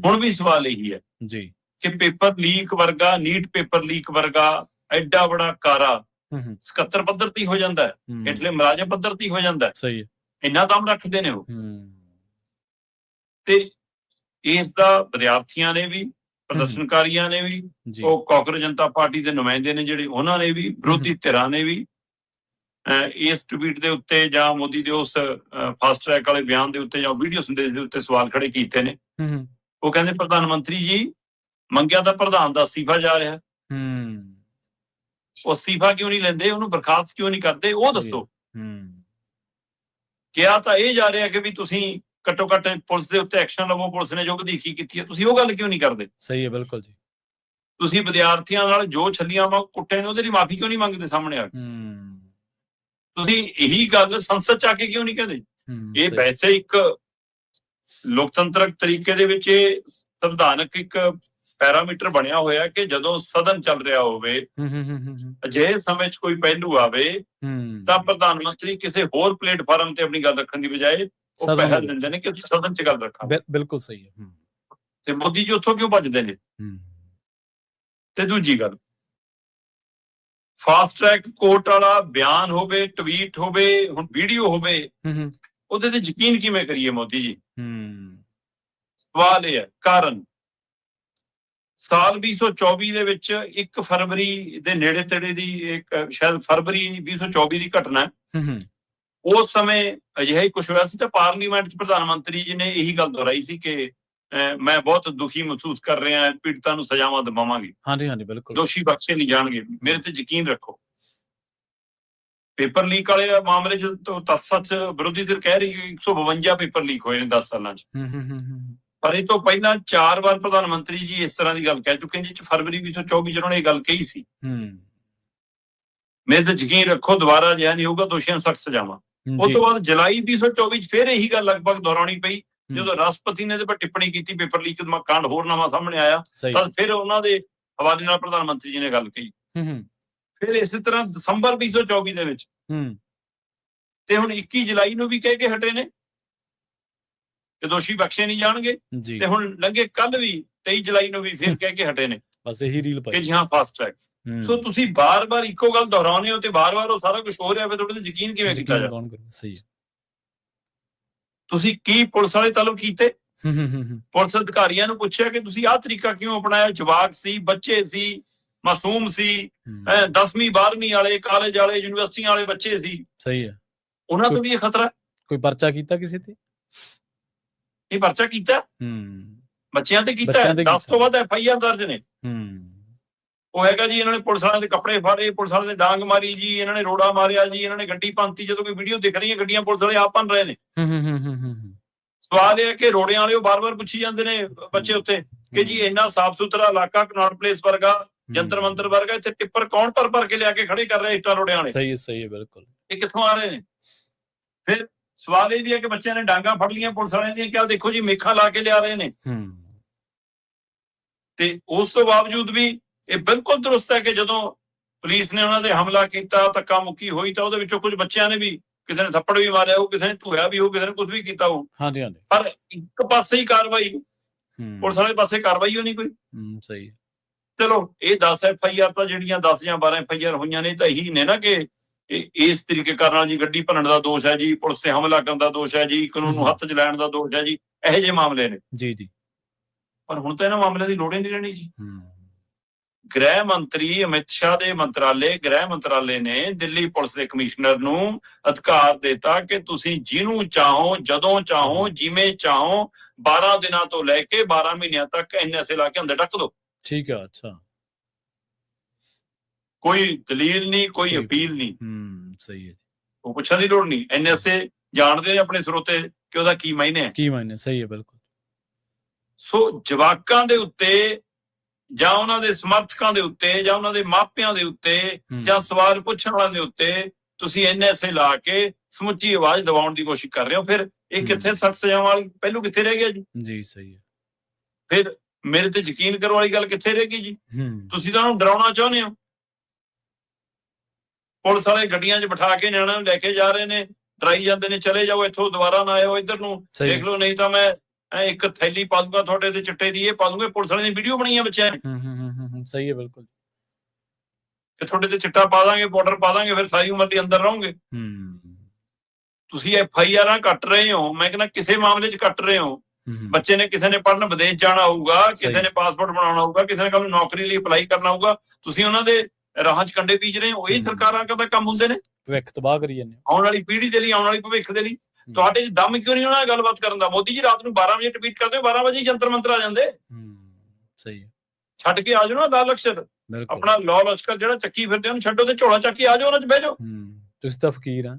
[SPEAKER 2] ਹੁਣ ਵੀ ਸਵਾਲ ਇਹੀ ਹੈ ਜੀ ਕਿ ਪੇਪਰ ਲੀਕ ਵਰਗਾ, ਨੀਟ ਪੇਪਰ ਲੀਕ ਵਰਗਾ ਐਡਾ ਬੜਾ ਕਾਰਾ ਸਕੱਤਰ ਪੱਧਰ ਤੇ ਹੋ ਜਾਂਦਾ ਹੈ, ਹੇਠਲੇ ਮੁਲਾਜ਼ਮ ਪੱਧਰ ਤੇ ਹੋ ਜਾਂਦਾ ਹੈ। ਸਹੀ ਹੈ। ਇੰਨਾ ਦਮ ਰੱਖਦੇ ਨੇ ਉਹ। ਤੇ ਇਸ ਦਾ ਵਿਦਿਆਰਥੀਆਂ ਨੇ ਵੀ, ਪ੍ਰਦਰਸ਼ਨਕਾਰੀਆਂ ਨੇ ਵੀ, ਉਹ ਕਾਂਗਰਸ ਜਨਤਾ ਪਾਰਟੀ ਦੇ ਨੁਮਾਇੰਦੇ ਨੇ ਜਿਹੜੇ, ਉਹਨਾਂ ਨੇ ਵੀ, ਵਿਰੋਧੀ ਧਿਰਾਂ ਨੇ ਵੀ ਇਸ ਟਵੀਟ ਦੇ ਉੱਤੇ ਜਾਂ ਮੋਦੀ ਦੇ ਉਸ ਫਾਸਟ ਟਰੈਕ ਵਾਲੇ ਬਿਆਨ ਦੇ ਉੱਤੇ ਜਾਂ ਵੀਡੀਓ ਸੰਦੇਸ਼ ਦੇ ਉੱਤੇ ਸਵਾਲ ਖੜੇ ਕੀਤੇ ਨੇ। ਉਹ ਕਹਿੰਦੇ ਪ੍ਰਧਾਨ ਮੰਤਰੀ ਜੀ, ਮੰਗਿਆ ਤਾਂ ਪ੍ਰਧਾਨ ਦਾ ਅਸਤੀਫਾ ਜਾ ਰਿਹਾ, ਉਹ ਅਸਤੀਫਾ ਕਿਉਂ ਨਹੀਂ ਲੈਂਦੇ, ਉਹਨੂੰ ਬਰਖਾਸਤ ਕਿਉਂ ਨਹੀਂ ਕਰਦੇ, ਉਹ ਦੱਸੋ। ਕਿਹਾ ਤਾਂ ਇਹ ਜਾ ਰਿਹਾ ਕਿ ਵੀ ਤੁਸੀਂ ਘੱਟੋ ਘੱਟ ਪੁਲਿਸ ਦੇ ਉੱਤੇ ਐਕਸ਼ਨ ਲਵੋ, ਪੁਲਿਸ ਨੇ ਜੋ ਵਧੀਕੀ ਕੀਤੀ ਹੈ, ਤੁਸੀਂ ਉਹ ਗੱਲ ਕਿਉਂ ਨਹੀਂ ਕਰਦੇ?
[SPEAKER 1] ਸਹੀ ਹੈ, ਬਿਲਕੁਲ ਜੀ।
[SPEAKER 2] ਤੁਸੀਂ ਵਿਦਿਆਰਥੀਆਂ ਨਾਲ ਜੋ ਛੱਲੀਆਂ ਵਾਂ ਕੁੱਟੇ ਨੇ ਉਹਦੇ ਲਈ ਮਾਫੀ ਕਿਉਂ ਨਹੀਂ ਮੰਗਦੇ ਸਾਹਮਣੇ ਆ ਕੇ? ਤੁਸੀਂ ਇਹੀ ਗੱਲ ਸੰਸਦ ਚ ਆ ਕੇ ਕਿਉਂ ਨਹੀਂ ਕਹਿੰਦੇ? ਇਹ ਵੈਸੇ ਇੱਕ ਲੋਕਤੰਤਰਕ ਤਰੀਕੇ ਦੇ ਵਿੱਚ ਇਹ ਸੰਵਿਧਾਨਕ ਇੱਕ ਪੈਰਾਮੀਟਰ ਬਣਿਆ ਹੋਇਆ ਕਿ ਜਦੋਂ ਸਦਨ ਚੱਲ ਰਿਹਾ ਹੋਵੇ, ਅਜਿਹੇ ਸਮੇਂ 'ਚ ਕੋਈ ਪਹਿਲੂ ਆਵੇ ਤਾਂ ਪ੍ਰਧਾਨ ਮੰਤਰੀ ਕਿਸੇ ਹੋਰ ਪਲੇਟਫਾਰਮ ਤੇ ਆਪਣੀ ਗੱਲ ਰੱਖਣ ਦੀ ਬਜਾਏ ਉਹ ਪਹਿਲ ਦਿੰਦੇ ਨੇ ਕਿ ਸਦਨ 'ਚ ਗੱਲ ਰੱਖਾਂ।
[SPEAKER 1] ਬਿਲਕੁਲ ਸਹੀ ਹੈ।
[SPEAKER 2] ਤੇ ਮੋਦੀ ਜੀ ਉੱਥੋਂ ਕਿਉਂ ਭੱਜਦੇ ਨੇ? ਤੇ ਦੂਜੀ ਗੱਲ, ਫਾਸਟ ਟਰੈਕ ਕੋਰਟ ਵਾਲਾ ਬਿਆਨ ਹੋਵੇ, ਟਵੀਟ ਹੋਵੇ, ਹੁਣ ਵੀਡੀਓ ਹੋਵੇ, ਉਹਦੇ ਤੇ ਯਕੀਨ ਕਿਵੇਂ ਕਰੀਏ ਮੋਦੀ ਜੀ? ਸਵਾਲ ਇਹ ਹੈ। ਕਾਰਨ ਸਾਲ 2024 ਦੇ ਵਿੱਚ 1 ਫਰਵਰੀ ਦੇ ਨੇੜੇ ਤੇੜੇ ਦੀ ਇੱਕ ਸ਼ਾਇਦ ਫਰਵਰੀ 2024 ਦੀ ਘਟਨਾ ਹੈ। ਉਸ ਸਮੇਂ ਅਜਿਹਾ ਹੀ ਕੁਝ ਹੋਇਆ ਸੀ ਤਾਂ ਪਾਰਲੀਮੈਂਟ 'ਚ ਪ੍ਰਧਾਨ ਮੰਤਰੀ ਜੀ ਨੇ ਇਹੀ ਗੱਲ ਦੁਹਰਾਈ ਸੀ ਕਿ ਮੈਂ ਬਹੁਤ ਦੁਖੀ ਮਹਿਸੂਸ ਕਰ ਰਿਹਾ, ਪੀੜਤਾਂ ਨੂੰ ਸਜ਼ਾਵਾਂ ਦਿਵਾਵਾਂਗੇ।
[SPEAKER 1] ਹਾਂਜੀ ਹਾਂਜੀ, ਬਿਲਕੁਲ।
[SPEAKER 2] ਦੋਸ਼ੀ ਬਖਸ਼ੇ ਨਹੀਂ ਜਾਣਗੇ, ਮੇਰੇ ਤੇ ਯਕੀਨ ਰੱਖੋ। ਪੇਪਰ ਲੀਕ ਵਾਲੇ ਮਾਮਲੇ 'ਚ ਤੱਤ ਵਿਰੋਧੀ ਧਿਰ ਕਹਿ ਰਹੀ 152 ਪੇਪਰ ਲੀਕ ਹੋਏ ਨੇ 10 ਸਾਲਾਂ 'ਚ। ਪਰ ਇਹ ਤੋਂ ਪਹਿਲਾਂ 4 ਵਾਰ ਪ੍ਰਧਾਨ ਮੰਤਰੀ ਜੀ ਇਸ ਤਰ੍ਹਾਂ ਦੀ ਗੱਲ ਕਹਿ ਚੁੱਕੇ ਨੇ, ਜਿਸ 'ਚ ਫਰਵਰੀ 2024 'ਚ ਉਹਨਾਂ ਨੇ ਇਹ ਗੱਲ ਕਹੀ ਸੀ। ਮੇਰੇ ਤੇ ਯਕੀਨ ਰੱਖੋ ਦੁਬਾਰਾ ਅਜਿਹਾ ਨਹੀਂ ਹੋਊਗਾ, ਦੋਸ਼ੀਆਂ ਨੂੰ ਸਖਤ ਸਜ਼ਾਵਾਂ। ਉਸ ਤੋਂ ਬਾਅਦ ਜੁਲਾਈ 2024 'ਚ ਫਿਰ ਇਹੀ ਗੱਲ ਲਗਭਗ ਦੁਹਰਾਉਣੀ ਪਈ ਜਦੋਂ ਰਾਸ਼ਟਰਪਤੀ ਨੇ ਇਹਦੇ ਪਰ ਟਿੱਪਣੀ ਕੀਤੀ, ਪੇਪਰ ਲੀਕ ਦਾ ਕਾਂਡ ਹੋਰ ਨਵਾਂ ਸਾਹਮਣੇ ਆਇਆ, ਤਾਂ ਫਿਰ ਉਹਨਾਂ ਦੇ ਹਵਾਲੇ ਨਾਲ ਪ੍ਰਧਾਨ ਮੰਤਰੀ ਜੀ ਨੇ ਗੱਲ ਕਹੀ। ਫਿਰ ਇਸੇ ਤਰ੍ਹਾਂ ਦਸੰਬਰ 2024 ਦੇ ਵਿੱਚ ਤੇ ਹੁਣ 21 ਜੁਲਾਈ ਨੂੰ ਵੀ ਕਹਿ ਕੇ ਹਟੇ ਨੇ ਕਿ ਦੋਸ਼ੀ ਬਖਸ਼ੇ ਨਹੀਂ ਜਾਣਗੇ, ਤੇ ਹੁਣ ਲੰਘੇ ਕੱਲ ਵੀ 23 ਜੁਲਾਈ ਨੂੰ ਵੀ ਫਿਰ ਕਹਿ ਕੇ ਹਟੇ ਨੇ
[SPEAKER 1] ਬਸ ਇਹੀ ਰੀਲ ਪਾਈ
[SPEAKER 2] ਕਿ ਜੀ ਹਾਂ ਫਾਸਟ ਟਰੈਕ। ਸੋ ਤੁਸੀਂ ਬਾਰ-ਬਾਰ ਇੱਕੋ ਗੱਲ ਦੁਹਰਾਉਂਦੇ ਹੋ ਤੇ ਬਾਰ-ਬਾਰ ਉਹ ਸਾਰਾ ਕੁਝ ਹੋ ਰਿਹਾ, ਫਿਰ ਤੁਹਾਡੇ ਤੇ ਯਕੀਨ ਕਿਵੇਂ ਕੀਤਾ ਜਾਵੇ?
[SPEAKER 1] ਸਹੀ ਹੈ।
[SPEAKER 2] ਤੁਸੀਂ ਕੀ ਪੁਲਿਸ ਵਾਲੇ ਤਾਲੁਕ ਕੀਤੇ? ਪੁਲਿਸ ਅਧਿਕਾਰੀਆਂ ਨੂੰ ਪੁੱਛਿਆ ਕਿ ਤੁਸੀਂ ਆਹ ਤਰੀਕਾ ਕਿਉਂ ਅਪਣਾਇਆ? ਜਵਾਕ ਸੀ, ਬੱਚੇ ਸੀ, ਮਾਸੂਮ ਸੀ, 10ਵੀਂ 12ਵੀਂ ਵਾਲੇ, ਕਾਲਜ ਵਾਲੇ, ਯੂਨੀਵਰਸਿਟੀਆਂ ਵਾਲੇ ਬੱਚੇ ਸੀ।
[SPEAKER 1] ਸਹੀ ਹੈ।
[SPEAKER 2] ਉਹਨਾਂ ਤੋਂ ਵੀ ਇਹ ਖਤਰਾ।
[SPEAKER 1] ਕੋਈ ਪਰਚਾ ਕੀਤਾ ਕਿਸੇ ਤੇ?
[SPEAKER 2] ਇਹ ਪਰਚਾ ਕੀਤਾ ਬੱਚਿਆਂ ਤੇ ਕੀਤਾ, 10 ਤੋਂ ਵੱਧ FIR ਦਰਜ ਨੇ। ਉਹ ਹੈਗਾ ਜੀ ਇਹਨਾਂ ਨੇ ਪੁਲਿਸ ਵਾਲਿਆਂ ਦੇ ਕੱਪੜੇ ਫਾੜੇ, ਪੁਲਿਸ ਵਾਲਿਆਂ ਨੇ ਡਾਂਗ ਮਾਰੀ ਜੀ, ਇਹਨਾਂ ਨੇ ਰੋੜਾ ਮਾਰਿਆ ਜੀ, ਇਹਨਾਂ ਨੇ ਗੱਡੀ ਭੰਨਤੀ। ਜਦੋਂ ਕੋਈ ਵੀਡੀਓ ਦਿਖ ਰਹੀ ਹੈ ਗੱਡੀਆਂ ਪੁਲਿਸ ਵਾਲੇ ਆਪ ਭੰਨ ਰਹੇ ਨੇ। ਸਵਾਲ ਇਹ ਹੈ ਕਿ ਰੋੜਿਆਂ ਵਾਲੇ ਉਹ ਬਾਰ-ਬਾਰ ਪੁੱਛੀ ਜਾਂਦੇ ਨੇ ਬੱਚੇ ਉੱਤੇ ਕਿ ਜੀ ਇੰਨਾ ਸਾਫ਼ ਸੁਥਰਾ ਇਲਾਕਾ, ਕਨੌਟ ਪਲੇਸ ਵਰਗਾ, ਜੰਤਰ ਮੰਤਰ ਵਰਗਾ, ਇੱਥੇ ਟਿੱਪਰ ਕੌਣ ਭਰ ਕੇ ਲਿਆ ਕੇ ਖੜੇ ਕਰ ਰਹੇ ਇੱਟਾਂ ਰੋੜਿਆਂ ਵਾਲੇ?
[SPEAKER 1] ਸਹੀ ਹੈ ਬਿਲਕੁਲ। ਇਹ
[SPEAKER 2] ਕਿੱਥੋਂ ਆ ਰਹੇ ਨੇ? ਫਿਰ ਸਵਾਲ ਇਹ ਵੀ ਹੈ ਕਿ ਬੱਚਿਆਂ ਨੇ ਡਾਂਗਾ ਫੜ ਲਈਆਂ ਪੁਲਿਸ ਵਾਲਿਆਂ ਦੀਆਂ, ਕਿਹਾ ਦੇਖੋ ਜੀ ਮੇਖਾਂ ਲਾ ਕੇ ਲਿਆ ਰਹੇ ਨੇ। ਤੇ ਉਸ ਤੋਂ ਬਾਵਜੂਦ ਵੀ ਇਹ ਬਿਲਕੁਲ ਦਰੁਸਤ ਹੈ ਕਿ ਜਦੋਂ ਪੁਲਿਸ ਨੇ ਉਹਨਾਂ ਦੇ ਹਮਲਾ ਕੀਤਾ, ਧੱਕਾ ਮੁੱਕੀ ਹੋਈ, ਤਾਂ ਉਹਦੇ ਵਿੱਚੋਂ ਕੁਝ ਬੱਚਿਆਂ ਨੇ ਵੀ, ਕਿਸੇ ਨੇ ਥੱਪੜ ਵੀ ਮਾਰਿਆ ਹੋਊ, ਕਿਸੇ ਨੇ ਧੋਇਆ ਵੀ ਹੋਊ, ਕਿਸੇ ਨੇ ਕੁਝ ਵੀ ਕੀਤਾ ਹੋਊ। ਪਰ ਇੱਕ ਪਾਸੇ ਹੀ ਕਾਰਵਾਈ, ਪੁਲਿਸ ਵਾਲੇ ਪਾਸੇ ਕਾਰਵਾਈ ਹੋਣੀ ਕੋਈ।
[SPEAKER 1] ਸਹੀ।
[SPEAKER 2] ਚਲੋ ਇਹ 10 FIR ਤਾਂ ਜਿਹੜੀਆਂ 10 ਜਾਂ 12 FIR ਹੋਈਆਂ ਨੇ ਤਾਂ ਇਹੀ ਨੇ ਨਾ ਕਿ ਇਸ ਤਰੀਕੇ ਕਰਨ ਨਾਲ ਜੀ ਗੱਡੀ ਭੰਨਣ ਦਾ ਦੋਸ਼ ਹੈ ਜੀ, ਪੁਲਿਸ ਤੇ ਹਮਲਾ ਕਰਨ ਦਾ ਦੋਸ਼ ਹੈ ਜੀ, ਕਾਨੂੰਨ ਨੂੰ ਹੱਥ 'ਚ ਲੈਣ ਦਾ ਦੋਸ਼ ਹੈ ਜੀ, ਇਹੋ ਜਿਹੇ ਮਾਮਲੇ ਨੇ। ਜੀ। ਪਰ ਹੁਣ ਤਾਂ ਇਹਨਾਂ ਮਾਮਲਿਆਂ ਦੀ ਲੋੜ ਹੀ ਨਹੀਂ ਰਹਿਣੀ ਜੀ। ਗ੍ਰਹਿ ਮੰਤਰੀ ਅਮਿਤ ਸ਼ਾਹ ਦੇ ਗ੍ਰਹਿ ਮੰਤਰਾਲੇ ਨੇ ਦਿੱਲੀ ਪੁਲਿਸ ਦੇ ਕਮਿਸ਼ਨਰ ਨੂੰ ਅਧਿਕਾਰ ਦਿੱਤਾ ਕਿ ਤੁਸੀਂ ਜਿਹਨੂੰ ਚਾਹੋ, ਜਦੋਂ ਚਾਹੋ, ਜਿਵੇਂ ਚਾਹੋ, 12 ਦਿਨਾਂ ਤੋਂ ਲੈ ਕੇ 12 ਮਹੀਨਿਆਂ ਤੱਕ NSA ਲਾ ਕੇ ਅੰਦਰ ਡੱਕ ਦਿਓ। ਠੀਕ ਹੈ। ਅੱਛਾ। ਕੋਈ ਦਲੀਲ ਨਹੀਂ, ਕੋਈ ਅਪੀਲ ਨਹੀਂ। ਸਹੀ ਹੈ। ਉਹ ਪੁੱਛਣ ਦੀ ਲੋੜ ਨਹੀਂ। NSA ਜਾਣਦੇ ਨੇ ਆਪਣੇ ਸਰੋਤੇ ਕਿ ਉਹਦਾ ਕੀ ਮਾਇਨੇ ਹੈ। ਸਹੀ ਹੈ, ਬਿਲਕੁਲ। ਸੋ ਜਵਾਕਾਂ ਦੇ ਉੱਤੇ ਜਾਂ ਉਹਨਾਂ ਦੇ ਸਮਰਥਕਾਂ ਦੇ ਉੱਤੇ ਜਾਂ ਉਹਨਾਂ ਦੇ ਮਾਪਿਆਂ ਦੇ ਉੱਤੇ ਜਾਂ ਸਵਾਲ ਪੁੱਛਣ ਵਾਲਿਆਂ ਦੇ ਉੱਤੇ ਤੁਸੀਂ NSA ਲਾ ਕੇ ਸਮੁੱਚੀ ਆਵਾਜ਼ ਦਬਾਉਣ ਦੀ ਕੋਸ਼ਿਸ਼ ਕਰ ਰਹੇ ਹੋ। ਫਿਰ ਇਹ ਕਿੱਥੇ ਸਖਤ ਸਜ਼ਾਵਾਂ ਵਾਲੀ ਪਹਿਲੂ ਕਿੱਥੇ ਰਹਿ ਗਿਆ ਜੀ? ਸਹੀ ਹੈ। ਫਿਰ ਮੇਰੇ ਤੇ ਯਕੀਨ ਕਰਨ ਵਾਲੀ ਗੱਲ ਕਿੱਥੇ ਰਹਿ ਗਈ ਜੀ? ਤੁਸੀਂ ਤਾਂ ਉਹਨੂੰ ਡਰਾਉਣਾ ਚਾਹੁੰਦੇ ਹੋ। ਪੁਲਿਸ ਵਾਲੇ ਗੱਡੀਆਂ 'ਚ ਬਿਠਾ ਕੇ ਨਿਆਣਿਆਂ ਨੂੰ ਲੈ ਕੇ ਜਾ ਰਹੇ ਨੇ, ਡਰਾਈ ਜਾਂਦੇ ਨੇ, ਚਲੇ ਜਾਓ ਇੱਥੋਂ, ਦੁਬਾਰਾ ਨਾ ਆਇਓ ਇੱਧਰ ਨੂੰ, ਦੇਖ ਲਓ ਨਹੀਂ ਤਾਂ ਮੈਂ ਇੱਕ ਥੈਲੀ ਪਾ ਦੂੰਗਾ ਤੁਹਾਡੇ ਤੇ ਚਿੱਟੇ ਦੀ, ਇਹ ਪਾ ਦੂੰਗੇ। ਪੁਲਿਸ ਵਾਲਿਆਂ ਦੀ ਵੀਡੀਓ ਬਣਾਈਆਂ ਬੱਚਿਆਂ ਨੇ। ਸਹੀ ਹੈ, ਬਿਲਕੁਲ। ਕਿ ਤੁਹਾਡੇ ਤੇ ਚਿੱਟਾ ਪਾ ਦਾਂਗੇ, ਪਾਊਡਰ ਪਾ ਦਾਂਗੇ, ਫਿਰ ਸਾਰੀ ਉਮਰ ਲਈ ਅੰਦਰ ਰਹੋਗੇ। ਤੁਸੀਂ FIR ਕੱਟ ਰਹੇ ਹੋ, ਮੈਂ ਕਹਿੰਦਾ ਕਿਸੇ ਮਾਮਲੇ 'ਚ ਕੱਟ ਰਹੇ ਹੋ। ਬੱਚੇ ਨੇ, ਕਿਸੇ ਨੇ ਪੜ੍ਹਨ ਵਿਦੇਸ਼ ਜਾਣਾ ਹੋਊਗਾ, ਕਿਸੇ ਨੇ ਪਾਸਪੋਰਟ ਬਣਾਉਣਾ ਹੋਊਗਾ, ਕਿਸੇ ਨੇ ਕੱਲ ਨੂੰ ਨੌਕਰੀ ਲਈ ਅਪਲਾਈ ਕਰਨਾ ਹੋਊਗਾ, ਤੁਸੀਂ ਉਹਨਾਂ ਦੇ ਰਾਹਾਂ 'ਚ ਕੰਡੇ ਬੀਜ ਰਹੇ ਹੋ। ਇਹ ਸਰਕਾਰਾਂ ਦਾ ਕੰਮ ਹੁੰਦੇ ਨੇ। ਭਵਿੱਖ ਤਬਾਹ ਕਰੀ ਜਾਂਦੇ, ਆਉਣ ਵਾਲੀ ਪੀੜ੍ਹੀ ਦੇ ਲਈ, ਆਉਣ ਵਾਲੀ ਭਵਿੱਖ ਦੇ ਲਈ। ਤੁਹਾਡੇ 'ਚ ਦਮ ਕਿਉਂ ਨਹੀਂ ਹੋਣਾ ਗੱਲਬਾਤ ਕਰਨ ਦਾ? ਮੋਦੀ ਜੀ ਰਾਤ ਨੂੰ 12 ਵਜੇ ਟਵੀਟ ਕਰਦੇ ਹੋ, 12 ਵਜੇ ਜੰਤਰ ਮੰਤਰ ਆ ਜਾਂਦੇ। ਸਹੀ। ਛੱਡ ਕੇ ਆ ਜਾਓ ਨਾ ਲਾਲ ਅਕਸ਼ਰ, ਆਪਣਾ ਲਾਲ ਅਕਸ਼ਰ ਜਿਹੜਾ ਚੱਕੀ ਫਿਰਦੇ ਉਹਨੂੰ ਛੱਡੋ ਤੇ ਝੋਲਾ ਚੱਕ ਕੇ ਆ ਜਾਓ, ਉਹਨਾਂ 'ਚ ਬਹਿ ਜਾਓ। ਤੁਸੀਂ ਤਾਂ ਫਕੀਰ ਆ।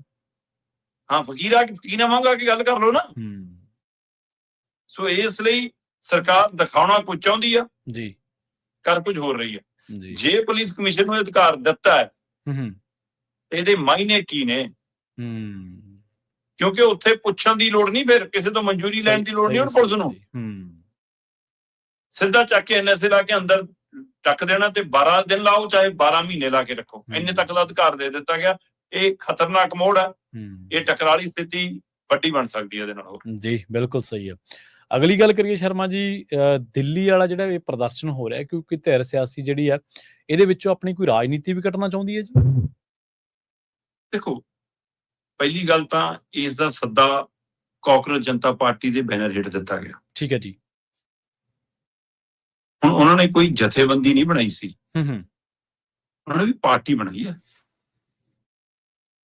[SPEAKER 2] ਹਾਂ, ਫਕੀਰ ਆ ਕੇ ਫਕੀਰਾਂ ਵਾਂਗ ਆ ਕੇ ਗੱਲ ਕਰ ਲਓ ਨਾ। ਸੋ ਇਸ ਲਈ ਸਰਕਾਰ ਦਿਖਾਉਣਾ ਕੁਝ ਚਾਹੁੰਦੀ ਆ
[SPEAKER 1] ਜੀ,
[SPEAKER 2] ਕਰ ਕੁਝ ਹੋਰ ਰਹੀ ਹੈ।
[SPEAKER 1] ਜੀ,
[SPEAKER 2] ਜੇ ਪੁਲਿਸ ਕਮਿਸ਼ਨ ਨੂੰ ਅਧਿਕਾਰ ਦਿੱਤਾ ਹੈ ਤੇ ਇਹਦੇ ਮਾਇਨੇ ਕੀ ਨੇ? ਕਿਉਂਕਿ ਉੱਥੇ ਪੁੱਛਣ ਦੀ ਲੋੜ ਨਹੀਂ, ਫਿਰ ਕਿਸੇ ਤੋਂ ਮਨਜ਼ੂਰੀ ਲੈਣ ਦੀ ਲੋੜ ਨਹੀਂ ਹੁਣ ਪੁਲਿਸ ਨੂੰ। ਸਿੱਧਾ ਚੱਕ ਕੇ NSA ਲਾ ਕੇ ਅੰਦਰ ਟੱਕ ਦੇਣਾ ਤੇ 12 ਦਿਨ ਲਾਓ ਚਾਹੇ 12 ਮਹੀਨੇ ਲਾ ਕੇ ਰੱਖੋ, ਇੰਨੇ ਤੱਕ ਦਾ ਅਧਿਕਾਰ ਦੇ ਦਿੱਤਾ ਗਿਆ। ਇਹ ਖਤਰਨਾਕ ਮੋੜ ਹੈ, ਇਹ ਟਕਰਾਲੀ ਸਥਿਤੀ ਵੱਡੀ ਬਣ ਸਕਦੀ ਹੈ ਇਹਦੇ ਨਾਲ।
[SPEAKER 1] ਜੀ ਬਿਲਕੁਲ ਸਹੀ ਹੈ। ਅਗਲੀ ਗੱਲ ਕਰੀਏ ਸ਼ਰਮਾ ਜੀ, ਦਿੱਲੀ ਵਾਲਾ ਜਿਹੜਾ ਇਹ ਪ੍ਰਦਰਸ਼ਨ ਹੋ ਰਿਹਾ, ਕਿਉਂਕਿ ਧਿਰ ਸਿਆਸੀ ਜਿਹੜੀ ਆ ਇਹਦੇ ਵਿੱਚੋਂ ਆਪਣੀ ਕੋਈ ਰਾਜਨੀਤੀ ਵੀ ਕੱਢਣਾ ਚਾਹੁੰਦੀ ਹੈ ਜੀ?
[SPEAKER 2] ਦੇਖੋ, ਪਹਿਲੀ ਗੱਲ ਤਾਂ ਇਸ ਦਾ ਸੱਦਾ ਕਾਕਰੋਚ ਜਨਤਾ ਪਾਰਟੀ ਦੇ ਬੈਨਰ ਹੇਠ ਦਿੱਤਾ ਗਿਆ।
[SPEAKER 1] ਠੀਕ ਹੈ ਜੀ।
[SPEAKER 2] ਹੁਣ ਉਹਨਾਂ ਨੇ ਕੋਈ ਜਥੇਬੰਦੀ ਨਹੀਂ ਬਣਾਈ ਸੀ, ਉਹਨਾਂ ਨੇ ਵੀ ਪਾਰਟੀ ਬਣਾਈ ਹੈ।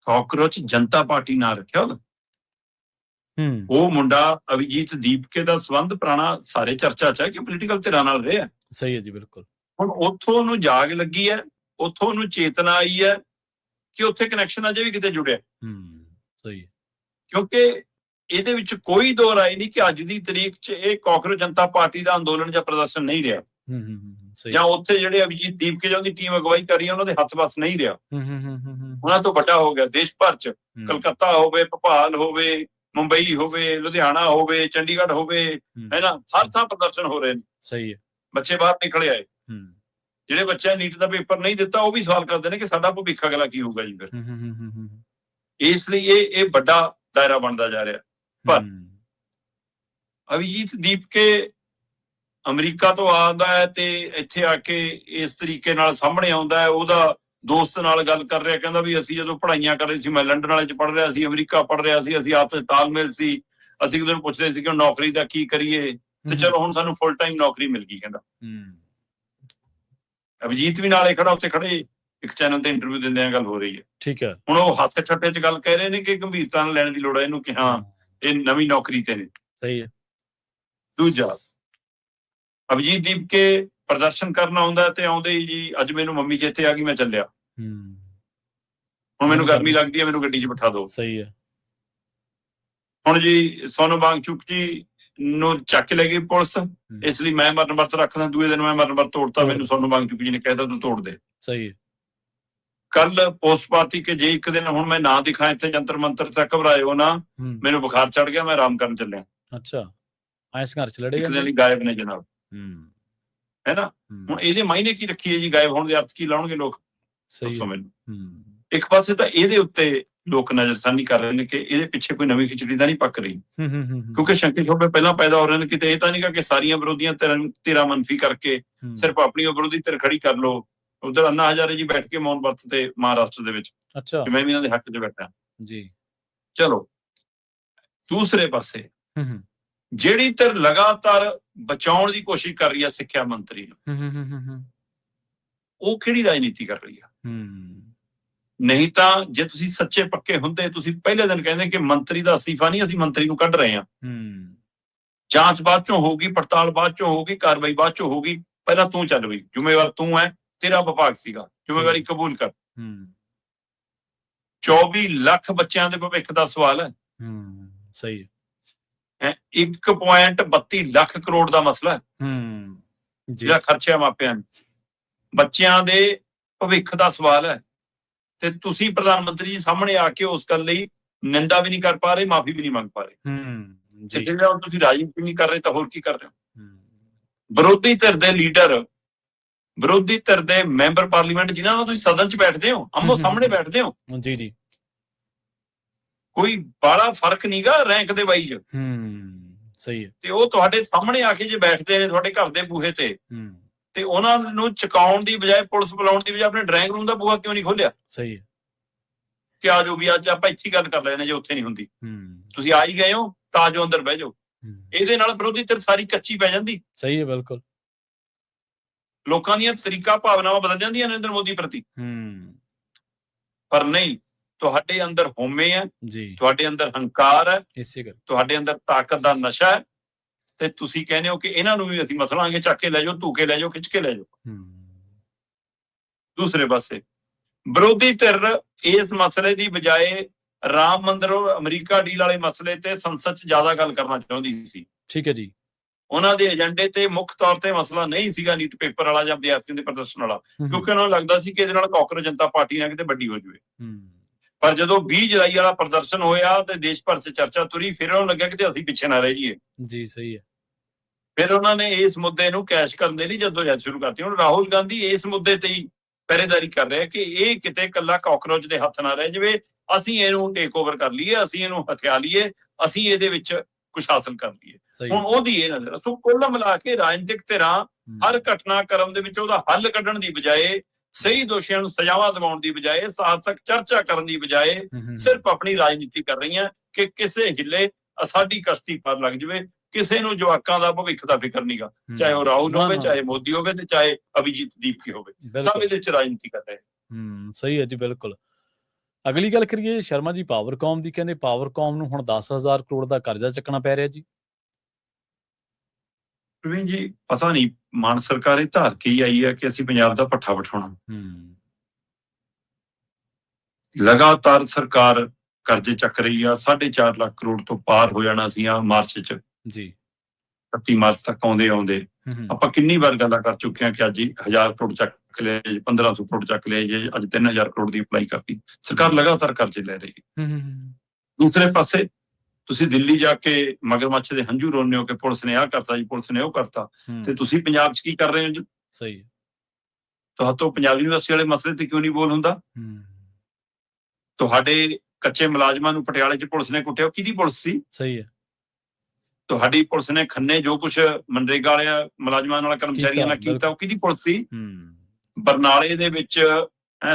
[SPEAKER 2] ਕਾਕਰੋਚ ਜਨਤਾ ਪਾਰਟੀ ਨਾਂ ਰੱਖਿਆ ਉਹਦਾ। ਉਹ ਮੁੰਡਾ ਅਭਿਜੀਤ ਦੀਪਕੇ ਦਾ ਸੰਬੰਧ ਪੁਰਾਣਾ ਸਾਰੇ ਚਰਚਾ ਚ ਹੈ ਕਿ ਪੋਲੀਟੀਕਲ ਧਿਰਾਂ ਨਾਲ ਰਿਹਾ।
[SPEAKER 1] ਸਹੀ ਹੈ ਜੀ, ਬਿਲਕੁਲ।
[SPEAKER 2] ਹੁਣ ਉੱਥੋਂ ਉਹਨੂੰ ਜਾਗ ਲੱਗੀ ਹੈ, ਉੱਥੋਂ ਉਹਨੂੰ ਚੇਤਨਾ ਆਈ ਹੈ ਕਿ ਉੱਥੇ ਕਨੈਕਸ਼ਨ ਅਜੇ ਵੀ ਕਿਤੇ ਜੁੜਿਆ।
[SPEAKER 1] ਸਹੀ ਹੈ।
[SPEAKER 2] ਕਿਉਂਕਿ ਇਹਦੇ ਵਿੱਚ ਕੋਈ ਦੋ ਰਾਏ ਨਹੀਂ ਕਿ ਅੱਜ ਦੀ ਤਰੀਕ 'ਚ ਇਹ ਕਾਕਰੋਚ ਜਨਤਾ ਪਾਰਟੀ ਦਾ ਅੰਦੋਲਨ ਜਾਂ ਪ੍ਰਦਰਸ਼ਨ ਨਹੀਂ ਰਿਹਾ, ਜਾਂ ਉੱਥੇ ਜਿਹੜੇ ਅਭਿਜੀਤ ਦੀਪਕੇ ਜਾਂ ਦੀ ਟੀਮ ਅਗਵਾਈ ਕਰ ਰਹੀ ਹੈ ਉਹਨਾਂ ਦੇ ਹੱਥ ਵੱਸ ਨਹੀਂ ਰਿਹਾ। ਉਹਨਾਂ ਤੋਂ ਵੱਡਾ ਹੋ ਗਿਆ ਦੇਸ਼ ਭਰ 'ਚ, ਕਲਕੱਤਾ ਹੋਵੇ, ਭੋਪਾਲ ਹੋਵੇ, ਮੁੰਬਈ ਹੋਵੇ, ਲੁਧਿਆਣਾ ਹੋਵੇ, ਚੰਡੀਗੜ੍ਹ ਹੋਵੇ, ਹੈ ਨਾ, ਹਰ ਥਾਂ ਪ੍ਰਦਰਸ਼ਨ ਹੋ ਰਹੇ ਨੇ।
[SPEAKER 1] ਸਹੀ ਹੈ।
[SPEAKER 2] ਬੱਚੇ ਬਾਹਰ ਨਿਕਲੇ ਆਏ। ਜਿਹੜੇ ਬੱਚਿਆਂ ਨੀਟ ਦਾ ਪੇਪਰ ਨਹੀਂ ਦਿੱਤਾ ਉਹ ਵੀ ਸਵਾਲ ਕਰਦੇ ਨੇ ਕਿ ਸਾਡਾ ਭਵਿੱਖ ਅਗਲਾ ਕੀ ਹੋਊਗਾ ਜੀ ਫਿਰ। ਇਸ ਲਈ ਇਹ ਵੱਡਾ ਦਾਇਰਾ ਬਣਦਾ ਜਾ ਰਿਹਾ। ਪਰ ਅਭਿਜੀਤ ਦੀਪਕੇ ਅਮਰੀਕਾ ਤੋਂ ਆਉਂਦਾ ਹੈ ਤੇ ਇੱਥੇ ਆ ਕੇ ਇਸ ਤਰੀਕੇ ਨਾਲ ਸਾਹਮਣੇ ਆਉਂਦਾ ਹੈ, ਉਹਦਾ ਦੋਸਤ ਨਾਲ ਗੱਲ ਕਰ ਰਿਹਾ, ਕਹਿੰਦਾ ਵੀ ਅਸੀਂ ਜਦੋਂ ਪੜ੍ਹਾਈਆਂ ਕਰ ਰਹੇ ਸੀ, ਮੈਂ ਲੰਡਨ ਵਾਲੇ 'ਚ ਪੜ੍ਹ ਰਿਹਾ ਸੀ, ਅਮਰੀਕਾ ਪੜ੍ਹ ਰਿਹਾ ਸੀ, ਅਸੀਂ ਆਪਸ 'ਚ ਤਾਲਮੇਲ ਸੀ, ਅਸੀਂ ਉਹਨੂੰ ਪੁੱਛਦੇ ਸੀ ਕਿ ਨੌਕਰੀ ਦਾ ਕੀ ਕਰੀਏ, ਤੇ ਚਲੋ ਹੁਣ ਸਾਨੂੰ ਫੁੱਲ ਟਾਈਮ ਨੌਕਰੀ ਮਿਲ ਗਈ। ਕਹਿੰਦਾ ਅਭਿਜੀਤ ਵੀ ਨਾਲੇ ਖੜਾ, ਉੱਥੇ ਖੜੇ ਇੱਕ ਚੈਨਲ ਤੇ ਇੰਟਰਵਿਊ ਦਿੰਦੇ ਆ, ਗੱਲ ਹੋ ਰਹੀ ਹੈ। ਠੀਕ ਹੈ। ਹੁਣ ਉਹ ਹਾਸੇ ਠੱਟੇ 'ਚ ਗੱਲ ਕਹਿ ਰਹੇ ਨੇ ਕਿ ਗੰਭੀਰਤਾ ਨਾਲ ਲੈਣ ਦੀ ਲੋੜ ਹੈ ਇਹਨੂੰ, ਕਿ ਹਾਂ ਇਹ ਨਵੀਂ ਨੌਕਰੀ ਤੇ ਨੇ। ਸਹੀ ਹੈ। ਦੂਜਾ, ਅਭਿਜੀਤ ਦੀਪਕੇ ਪ੍ਰਦਰਸ਼ਨ ਕਰਨ ਆਉਂਦਾ ਤੇ ਆਉਂਦੇ ਹੀ ਜੀ ਅੱਜ ਮੈਨੂੰ ਮੰਮੀ ਚੇਤੇ ਆ ਗਈ, ਮੈਂ ਚੱਲਿਆ, ਹੁਣ ਮੈਨੂੰ ਗਰਮੀ ਲੱਗਦੀ ਹੈ, ਮੈਨੂੰ ਗੱਡੀ 'ਚ ਬਿਠਾ ਦਿਓ। ਸਹੀ ਹੈ। ਹੁਣ ਜੀ ਸੋਨਮ ਵਾਂਗਚੁਕ ਜੀ ਨੂੰ ਚੱਕ ਕੇ ਲੈ ਗਈ ਪੁਲਿਸ, ਇਸ ਲਈ ਮੈਂ ਮਰਨ ਵਰਤ ਰੱਖਦਾ, ਦੂਏ ਦਿਨ ਮੈਂ ਮਰਨ ਵਰਤ ਤੋੜਤਾ, ਮੈਨੂੰ ਸੋਨਮ ਵਾਂਗਚੁਕ ਜੀ ਨੇ ਕਹਿਤਾ ਤੂੰ ਤੋੜ ਦੇ। ਸਹੀ ਹੈ। ਕੱਲ ਪੋਸਟ ਪਾਤੀ ਕਿ ਜੇ ਇੱਕ ਦਿਨ ਹੁਣ ਮੈਂ ਨਾ ਦਿਖਾਂ ਇੱਥੇ ਜੰਤਰ ਮੰਤਰ ਤੱਕ ਘਬਰਾਇਓ ਨਾ, ਮੈਨੂੰ ਬੁਖਾਰ ਚੜ ਗਿਆ, ਮੈਂ ਆਰਾਮ ਕਰਨ ਚੱਲਿਆ। ਅੱਛਾ, ਐ ਸੰਘਰਸ਼ ਲੜੇ ਇੱਕ ਦਿਨ ਲਈ ਗਾਇਬ ਨੇ ਜਨਾਬ, ਹੈ ਨਾ। ਹੁਣ ਇਹਦੇ ਮਾਇਨੇ ਕੀ ਰੱਖੀਏ ਜੀ, ਗਾਇਬ ਹੋਣ ਦੇ ਅਰਥ ਕੀ ਲਾਉਣਗੇ ਲੋਕ? ਦੱਸੋ ਮੈਨੂੰ। ਇੱਕ ਪਾਸੇ ਤਾਂ ਇਹਦੇ ਉੱਤੇ ਲੋਕ ਨਜ਼ਰਸਾਨੀ ਕਰ ਰਹੇ ਨੇ ਕਿ ਇਹਦੇ ਪਿੱਛੇ ਕੋਈ ਨਵੀਂ ਖਿਚੜੀ ਤਾਂ ਨਹੀਂ ਪੱਕ ਰਹੀ, ਕਿਉਂਕਿ ਸ਼ੰਕੇ ਸ਼ੋਭੇ ਪਹਿਲਾਂ ਪੈਦਾ ਹੋ ਰਹੇ ਨੇ। ਕਿਤੇ ਇਹ ਤਾਂ ਨਹੀਂਗਾ ਕਿ ਸਾਰੀਆਂ ਵਿਰੋਧੀਆਂ ਧਿਰਾਂ ਮੰਨਫੀ ਕਰਕੇ ਸਿਰਫ ਆਪਣੀ ਵਿਰੋਧੀ ਧਿਰ ਖੜੀ ਕਰ ਲੋ। ਉਧਰ ਅੰਨਾ ਹਜ਼ਾਰੇ ਜੀ ਬੈਠ ਕੇ ਮੌਨ ਵਰਤ ਤੇ ਮਹਾਰਾਸ਼ਟਰ ਦੇ ਵਿੱਚ, ਮੈਂ ਵੀ ਇਹਨਾਂ ਦੇ ਹੱਕ 'ਚ ਬੈਠਾ ਜੀ। ਚਲੋ, ਦੂਸਰੇ ਪਾਸੇ ਜਿਹੜੀ ਧਿਰ ਲਗਾਤਾਰ ਬਚਾਉਣ ਦੀ ਕੋਸ਼ਿਸ਼ ਕਰ ਰਹੀ ਹੈ ਸਿੱਖਿਆ ਮੰਤਰੀ ਨੂੰ, ਉਹ ਕਿਹੜੀ ਰਾਜਨੀਤੀ ਕਰ ਰਹੀ ਆ? ਨਹੀਂ ਤਾਂ ਜੇ ਤੁਸੀਂ ਸੱਚੇ ਪੱਕੇ ਹੁੰਦੇ, ਤੁਸੀਂ ਪਹਿਲੇ ਦਿਨ ਕਹਿੰਦੇ ਕਿ ਮੰਤਰੀ ਦਾ ਅਸਤੀਫਾ ਨਹੀਂ, ਅਸੀਂ ਮੰਤਰੀ ਨੂੰ ਕੱਢ ਰਹੇ ਹਾਂ, ਜਾਂਚ ਬਾਅਦ ਚੋਂ ਹੋਊਗੀ, ਪੜਤਾਲ ਬਾਅਦ ਚੋਂ ਹੋਊਗੀ, ਕਾਰਵਾਈ ਬਾਅਦ ਚੋਂ ਹੋਊਗੀ, ਪਹਿਲਾਂ ਤੂੰ ਚੱਲ ਬਈ, ਜ਼ਿੰਮੇਵਾਰ ਤੂੰ ਹੈ, ਤੇਰਾ ਵਿਭਾਗ ਸੀਗਾ, ਜ਼ਿੰਮੇਵਾਰੀ ਕਬੂਲ ਕਰ। 24 ਲੱਖ ਬੱਚਿਆਂ ਦੇ ਭਵਿੱਖ ਦਾ ਸਵਾਲ ਹੈ। ਸਹੀ ਹੈ। 1.32 ਲੱਖ ਕਰੋੜ ਦਾ ਮਸਲਾ ਹੈ ਜਿਹੜਾ ਖਰਚਿਆ ਮਾਪਿਆਂ ਨੇ, ਬੱਚਿਆਂ ਦੇ ਭਵਿੱਖ ਦਾ ਸਵਾਲ ਹੈ। ਤੇ ਤੁਸੀਂ ਪ੍ਰਧਾਨ ਮੰਤਰੀ ਜੀ ਸਾਹਮਣੇ ਆ ਕੇ ਉਸ ਗੱਲ ਲਈ ਨਿੰਦਾ ਵੀ ਨਹੀਂ ਕਰ ਪਾ ਰਹੇ, ਮਾਫੀ ਵੀ ਨਹੀਂ ਮੰਗ ਪਾ ਰਹੇ। ਜਿਹੜਾ ਹੁਣ ਤੁਸੀਂ ਰਾਜਨੀਤੀ ਨਹੀਂ ਕਰ ਰਹੇ ਤਾਂ ਹੋਰ ਕੀ ਕਰ ਰਹੇ ਹੋ? ਵਿਰੋਧੀ ਧਿਰ ਦੇ ਲੀਡਰ, ਵਿਰੋਧੀ ਧਿਰ ਦੇ ਮੈਂਬਰ ਪਾਰਲੀਮੈਂਟ ਜਿਨ੍ਹਾਂ ਨਾਲ ਤੁਸੀਂ ਸਦਨ 'ਚ ਬੈਠਦੇ ਹੋ, ਆਮੋ ਸਾਹਮਣੇ ਬੈਠਦੇ ਹੋ, ਜੀ ਜੀ, ਕੋਈ ਬਾਹਲਾ ਫਰਕ ਨਹੀਂਗਾ ਰੈਂਕ ਦੇ ਵਾਈਜ਼। ਸਹੀ ਹੈ। ਤੇ ਉਹ ਤੁਹਾਡੇ ਸਾਹਮਣੇ ਆ ਕੇ ਜੇ ਬੈਠਦੇ ਨੇ ਤੁਹਾਡੇ ਘਰ ਦੇ ਬੂਹੇ ਤੇ ਉਹਨਾਂ ਨੂੰ ਚੁਕਾਉਣ ਦੀ ਬਜਾਏ, ਪੁਲਿਸ ਬੁਲਾਉਣ ਦੀ ਬਜਾਏ ਆਪਣੇ ਡਰਾਇੰਗ ਰੂਮ ਦਾ ਬੂਹਾ ਕਿਉਂ ਨਹੀਂ ਖੋਲਿਆ? ਸਹੀ ਹੈ। ਕਿ ਆਜੋ ਵੀ ਅੱਜ ਆਪਾਂ ਇੱਥੇ ਗੱਲ ਕਰ ਲੈਣੇ, ਜੇ ਉੱਥੇ ਨਹੀਂ ਹੁੰਦੀ, ਤੁਸੀਂ ਆ ਹੀ ਗਏ ਹੋ ਤਾਂ ਆਜੋ ਅੰਦਰ ਬਹਿ ਜਾਓ। ਇਹਦੇ ਨਾਲ ਵਿਰੋਧੀ ਧਿਰ ਸਾਰੀ ਕੱਚੀ ਪੈ ਜਾਂਦੀ। ਸਹੀ ਹੈ, ਬਿਲਕੁਲ। ਲੋਕਾਂ ਦੀਆਂ ਤਰੀਕਾ ਭਾਵਨਾਵਾਂ ਬਦਲ ਜਾਂਦੀਆਂ ਨਰਿੰਦਰ ਮੋਦੀ ਪ੍ਰਤੀ। ਪਰ ਨਹੀਂ, ਤੁਹਾਡੇ ਅੰਦਰ ਹੋਮੇ ਹੈ, ਤੁਹਾਡੇ ਅੰਦਰ ਹੰਕਾਰ ਹੈ, ਤੁਹਾਡੇ ਅੰਦਰ ਤਾਕਤ ਦਾ ਨਸ਼ਾ ਹੈ, ਤੇ ਤੁਸੀਂ ਕਹਿੰਦੇ ਹੋ ਕਿ ਇਹਨਾਂ ਨੂੰ ਵੀ ਅਸੀਂ ਮਸਲਾਂਗੇ, ਚੱਕ ਕੇ ਲੈ ਜਾਓ, ਧੂ ਕੇ ਲੈ ਜਾਓ, ਖਿੱਚ ਕੇ ਲੈ ਜਾਓ। ਦੂਸਰੇ ਪਾਸੇ ਵਿਰੋਧੀ ਧਿਰ ਇਸ ਮਸਲੇ ਦੀ ਬਜਾਏ ਰਾਮ ਮੰਦਿਰ ਔਰ ਅਮਰੀਕਾ ਡੀਲ ਵਾਲੇ ਮਸਲੇ ਤੇ ਸੰਸਦ 'ਚ ਜ਼ਿਆਦਾ ਗੱਲ ਕਰਨਾ ਚਾਹੁੰਦੀ ਸੀ।
[SPEAKER 1] ਠੀਕ ਹੈ ਜੀ।
[SPEAKER 2] ਉਹਨਾਂ ਦੇ ਏਜੰਡੇ ਤੇ ਮੁੱਖ ਤੌਰ ਤੇ ਮਸਲਾ ਨਹੀਂ ਸੀਗਾ ਨੀਟ ਪੇਪਰ ਵਾਲਾ ਜਾਂ ਵਿਦਿਆਰਥੀਆਂ ਦੇ ਪ੍ਰਦਰਸ਼ਨ ਵਾਲਾ, ਕਿਉਂਕਿ ਉਹਨਾਂ ਨੂੰ ਲੱਗਦਾ ਸੀ ਕਿ ਇਹਦੇ ਨਾਲ ਕਾਂਗਰਸ ਜਨਤਾ ਪਾਰਟੀ ਨਾਲ ਕਿਤੇ ਵੱਡੀ ਹੋ ਜਾਵੇ। ਪਰ ਜਦੋਂ 20 ਜੁਲਾਈ ਵਾਲਾ ਪ੍ਰਦਰਸ਼ਨ ਹੋਇਆ ਤੇ ਦੇਸ਼ ਭਰ 'ਚ ਚਰਚਾ ਤੁਰੀ, ਫਿਰ ਉਹਨਾਂ ਨੂੰ ਲੱਗਿਆ ਕਿ ਅਸੀਂ ਪਿੱਛੇ ਨਾ ਰਹਿ ਜਾਈਏ
[SPEAKER 1] ਜੀ। ਸਹੀ ਹੈ।
[SPEAKER 2] ਫਿਰ ਉਹਨਾਂ ਨੇ ਇਸ ਮੁੱਦੇ ਨੂੰ ਕੈਸ਼ ਕਰਨ ਦੇ ਲਈ ਜਦੋਜਹਿਦ ਸ਼ੁਰੂ ਕਰਤੀ। ਹੁਣ ਰਾਹੁਲ ਗਾਂਧੀ ਇਸ ਮੁੱਦੇ ਤੇ ਹੀ ਪਹਿਰੇਦਾਰੀ ਕਰ ਰਿਹਾ ਕਿ ਇਹ ਕਿਤੇ ਇਕੱਲਾ ਕਾਕਰੋਚ ਦੇ ਹੱਥ ਨਾ ਰਹਿ ਜਾਵੇ, ਅਸੀਂ ਇਹਨੂੰ ਟੇਕ ਓਵਰ ਕਰ ਲਈਏ, ਅਸੀਂ ਇਹਨੂੰ ਹਥਿਆ ਲਈਏ, ਅਸੀਂ ਇਹਦੇ ਵਿੱਚ ਕੁਝ ਹਾਸਲ ਕਰ ਲਈਏ। ਹੁਣ ਉਹਦੀ ਇਹ ਨਜ਼ਰ। ਸੋ ਕੁੱਲ ਮਿਲਾ ਕੇ ਰਾਜਨੀਤਿਕ ਧਿਰਾਂ ਹਰ ਘਟਨਾਕ੍ਰਮ ਦੇ ਵਿੱਚ ਉਹਦਾ ਹੱਲ ਕੱਢਣ ਦੀ ਬਜਾਏ, ਸਹੀ ਦੋਸ਼ੀਆਂ ਨੂੰ ਸਜ਼ਾਵਾਂ ਦਿਵਾਉਣ ਦੀ ਬਜਾਏ, ਸਾਹਸਕ ਚਰਚਾ ਕਰਨ ਦੀ ਬਜਾਏ ਸਿਰਫ ਆਪਣੀ ਰਾਜਨੀਤੀ ਕਰ ਰਹੀਆਂ ਕਿ ਕਿਸੇ ਹਿੱਲੇ ਸਾਡੀ ਕਸ਼ਤੀ ਪਰ ਲੱਗ ਜਾਵੇ। ਕਿਸੇ ਨੂੰ ਜਵਾਕਾਂ ਦਾ ਭਵਿੱਖ ਦਾ ਫਿਕਰ ਨਹੀਂਗਾ, ਚਾਹੇ ਉਹ ਰਾਹੁਲ ਹੋਵੇ, ਚਾਹੇ ਮੋਦੀ ਹੋਵੇ, ਤੇ ਚਾਹੇ ਅਭਿਜੀਤ ਦੀਪਕੇ ਹੋਵੇ, ਸਭ ਇਹਦੇ ਵਿੱਚ ਰਾਜਨੀਤੀ ਕਰ ਰਹੇ।
[SPEAKER 1] ਸਹੀ ਹੈ ਜੀ, ਬਿਲਕੁਲ। ਅਗਲੀ ਗੱਲ ਕਰੀਏ ਸ਼ਰਮਾ ਜੀ ਪਾਵਰਕੌਮ ਦੀ। ਕਹਿੰਦੇ ਪਾਵਰਕੌਮ ਨੂੰ ਹੁਣ 10,000 ਕਰੋੜ ਦਾ ਕਰਜ਼ਾ ਚੱਕਣਾ ਪੈ ਰਿਹਾ ਜੀ।
[SPEAKER 2] ਪ੍ਰਵੀਨ ਜੀ, ਪਤਾ ਨਹੀਂ ਮਾਨ ਸਰਕਾਰ ਇਹ ਧਾਰ ਕੇ ਹੀ ਆਈ ਹੈ ਕਿ ਅਸੀਂ ਪੰਜਾਬ ਦਾ ਪੱਠਾ ਵਠਾਉਣਾ। ਲਗਾਤਾਰ ਸਰਕਾਰ ਕਰਜ਼ੇ ਚੱਕ ਰਹੀ ਆ। 4.5 ਲੱਖ ਕਰੋੜ ਤੋਂ ਪਾਰ ਹੋ ਜਾਣਾ ਸੀ ਆ ਮਾਰਚ 'ਚ
[SPEAKER 1] ਜੀ।
[SPEAKER 2] 31 ਮਾਰਚ ਤੱਕ ਆਉਂਦੇ ਆਪਾਂ ਕਿੰਨੀ ਵਾਰ ਗੱਲਾਂ ਕਰ ਚੁੱਕੇ ਹਾਂ ਕਿ ਅੱਜ 1000 ਕਰੋੜ ਚੱਕ ਲਿਆ, 1500 ਕਰੋੜ ਚੱਕ ਲਿਆ ਜੇ, ਅੱਜ 3000 ਕਰੋੜ ਦੀ ਅਪਲਾਈ ਕਰਤੀ। ਸਰਕਾਰ ਲਗਾਤਾਰ ਕਰਜ਼ੇ ਲੈ ਰਹੀ ਹੈ। ਦੂਸਰੇ ਪਾਸੇ ਤੁਸੀਂ ਦਿੱਲੀ ਜਾ ਕੇ ਮਗਰਮੱਛ ਦੇ ਹੰਝੂ ਰੋਂਦੇ ਹੋ ਕਿ ਪੁਲਿਸ ਨੇ ਆਹ ਕਰਤਾ ਜੀ, ਪੁਲਿਸ ਨੇ ਉਹ ਕਰਤਾ, ਤੇ ਤੁਸੀਂ ਪੰਜਾਬ 'ਚ ਕੀ ਕਰ ਰਹੇ ਹੋ ਜੀ?
[SPEAKER 1] ਸਹੀ।
[SPEAKER 2] ਤੁਹਾਤੋਂ ਪੰਜਾਬ ਯੂਨੀਵਰਸਿਟੀ ਵਾਲੇ ਮਸਲੇ ਤੇ ਕਿਉਂ ਨਹੀਂ ਬੋਲ ਹੁੰਦਾ? ਤੁਹਾਡੇ ਕੱਚੇ ਮੁਲਾਜ਼ਮਾਂ ਨੂੰ ਪਟਿਆਲੇ 'ਚ ਪੁਲਿਸ ਨੇ ਕੁੱਟਿਆ, ਕਿਹਦੀ ਪੁਲਿਸ ਸੀ?
[SPEAKER 1] ਸਹੀ ਹੈ।
[SPEAKER 2] ਤੁਹਾਡੀ ਪੁਲਿਸ ਨੇ ਖੰਨੇ ਜੋ ਕੁਝ ਮਨਰੇਗਾ ਵਾਲਿਆਂ ਮੁਲਾਜ਼ਮਾਂ ਨਾਲ, ਕਰਮਚਾਰੀਆਂ ਨਾਲ ਕੀਤਾ, ਉਹ ਕਿਹਦੀ ਪੁਲਿਸ ਸੀ? ਬਰਨਾਲੇ ਦੇ ਵਿੱਚ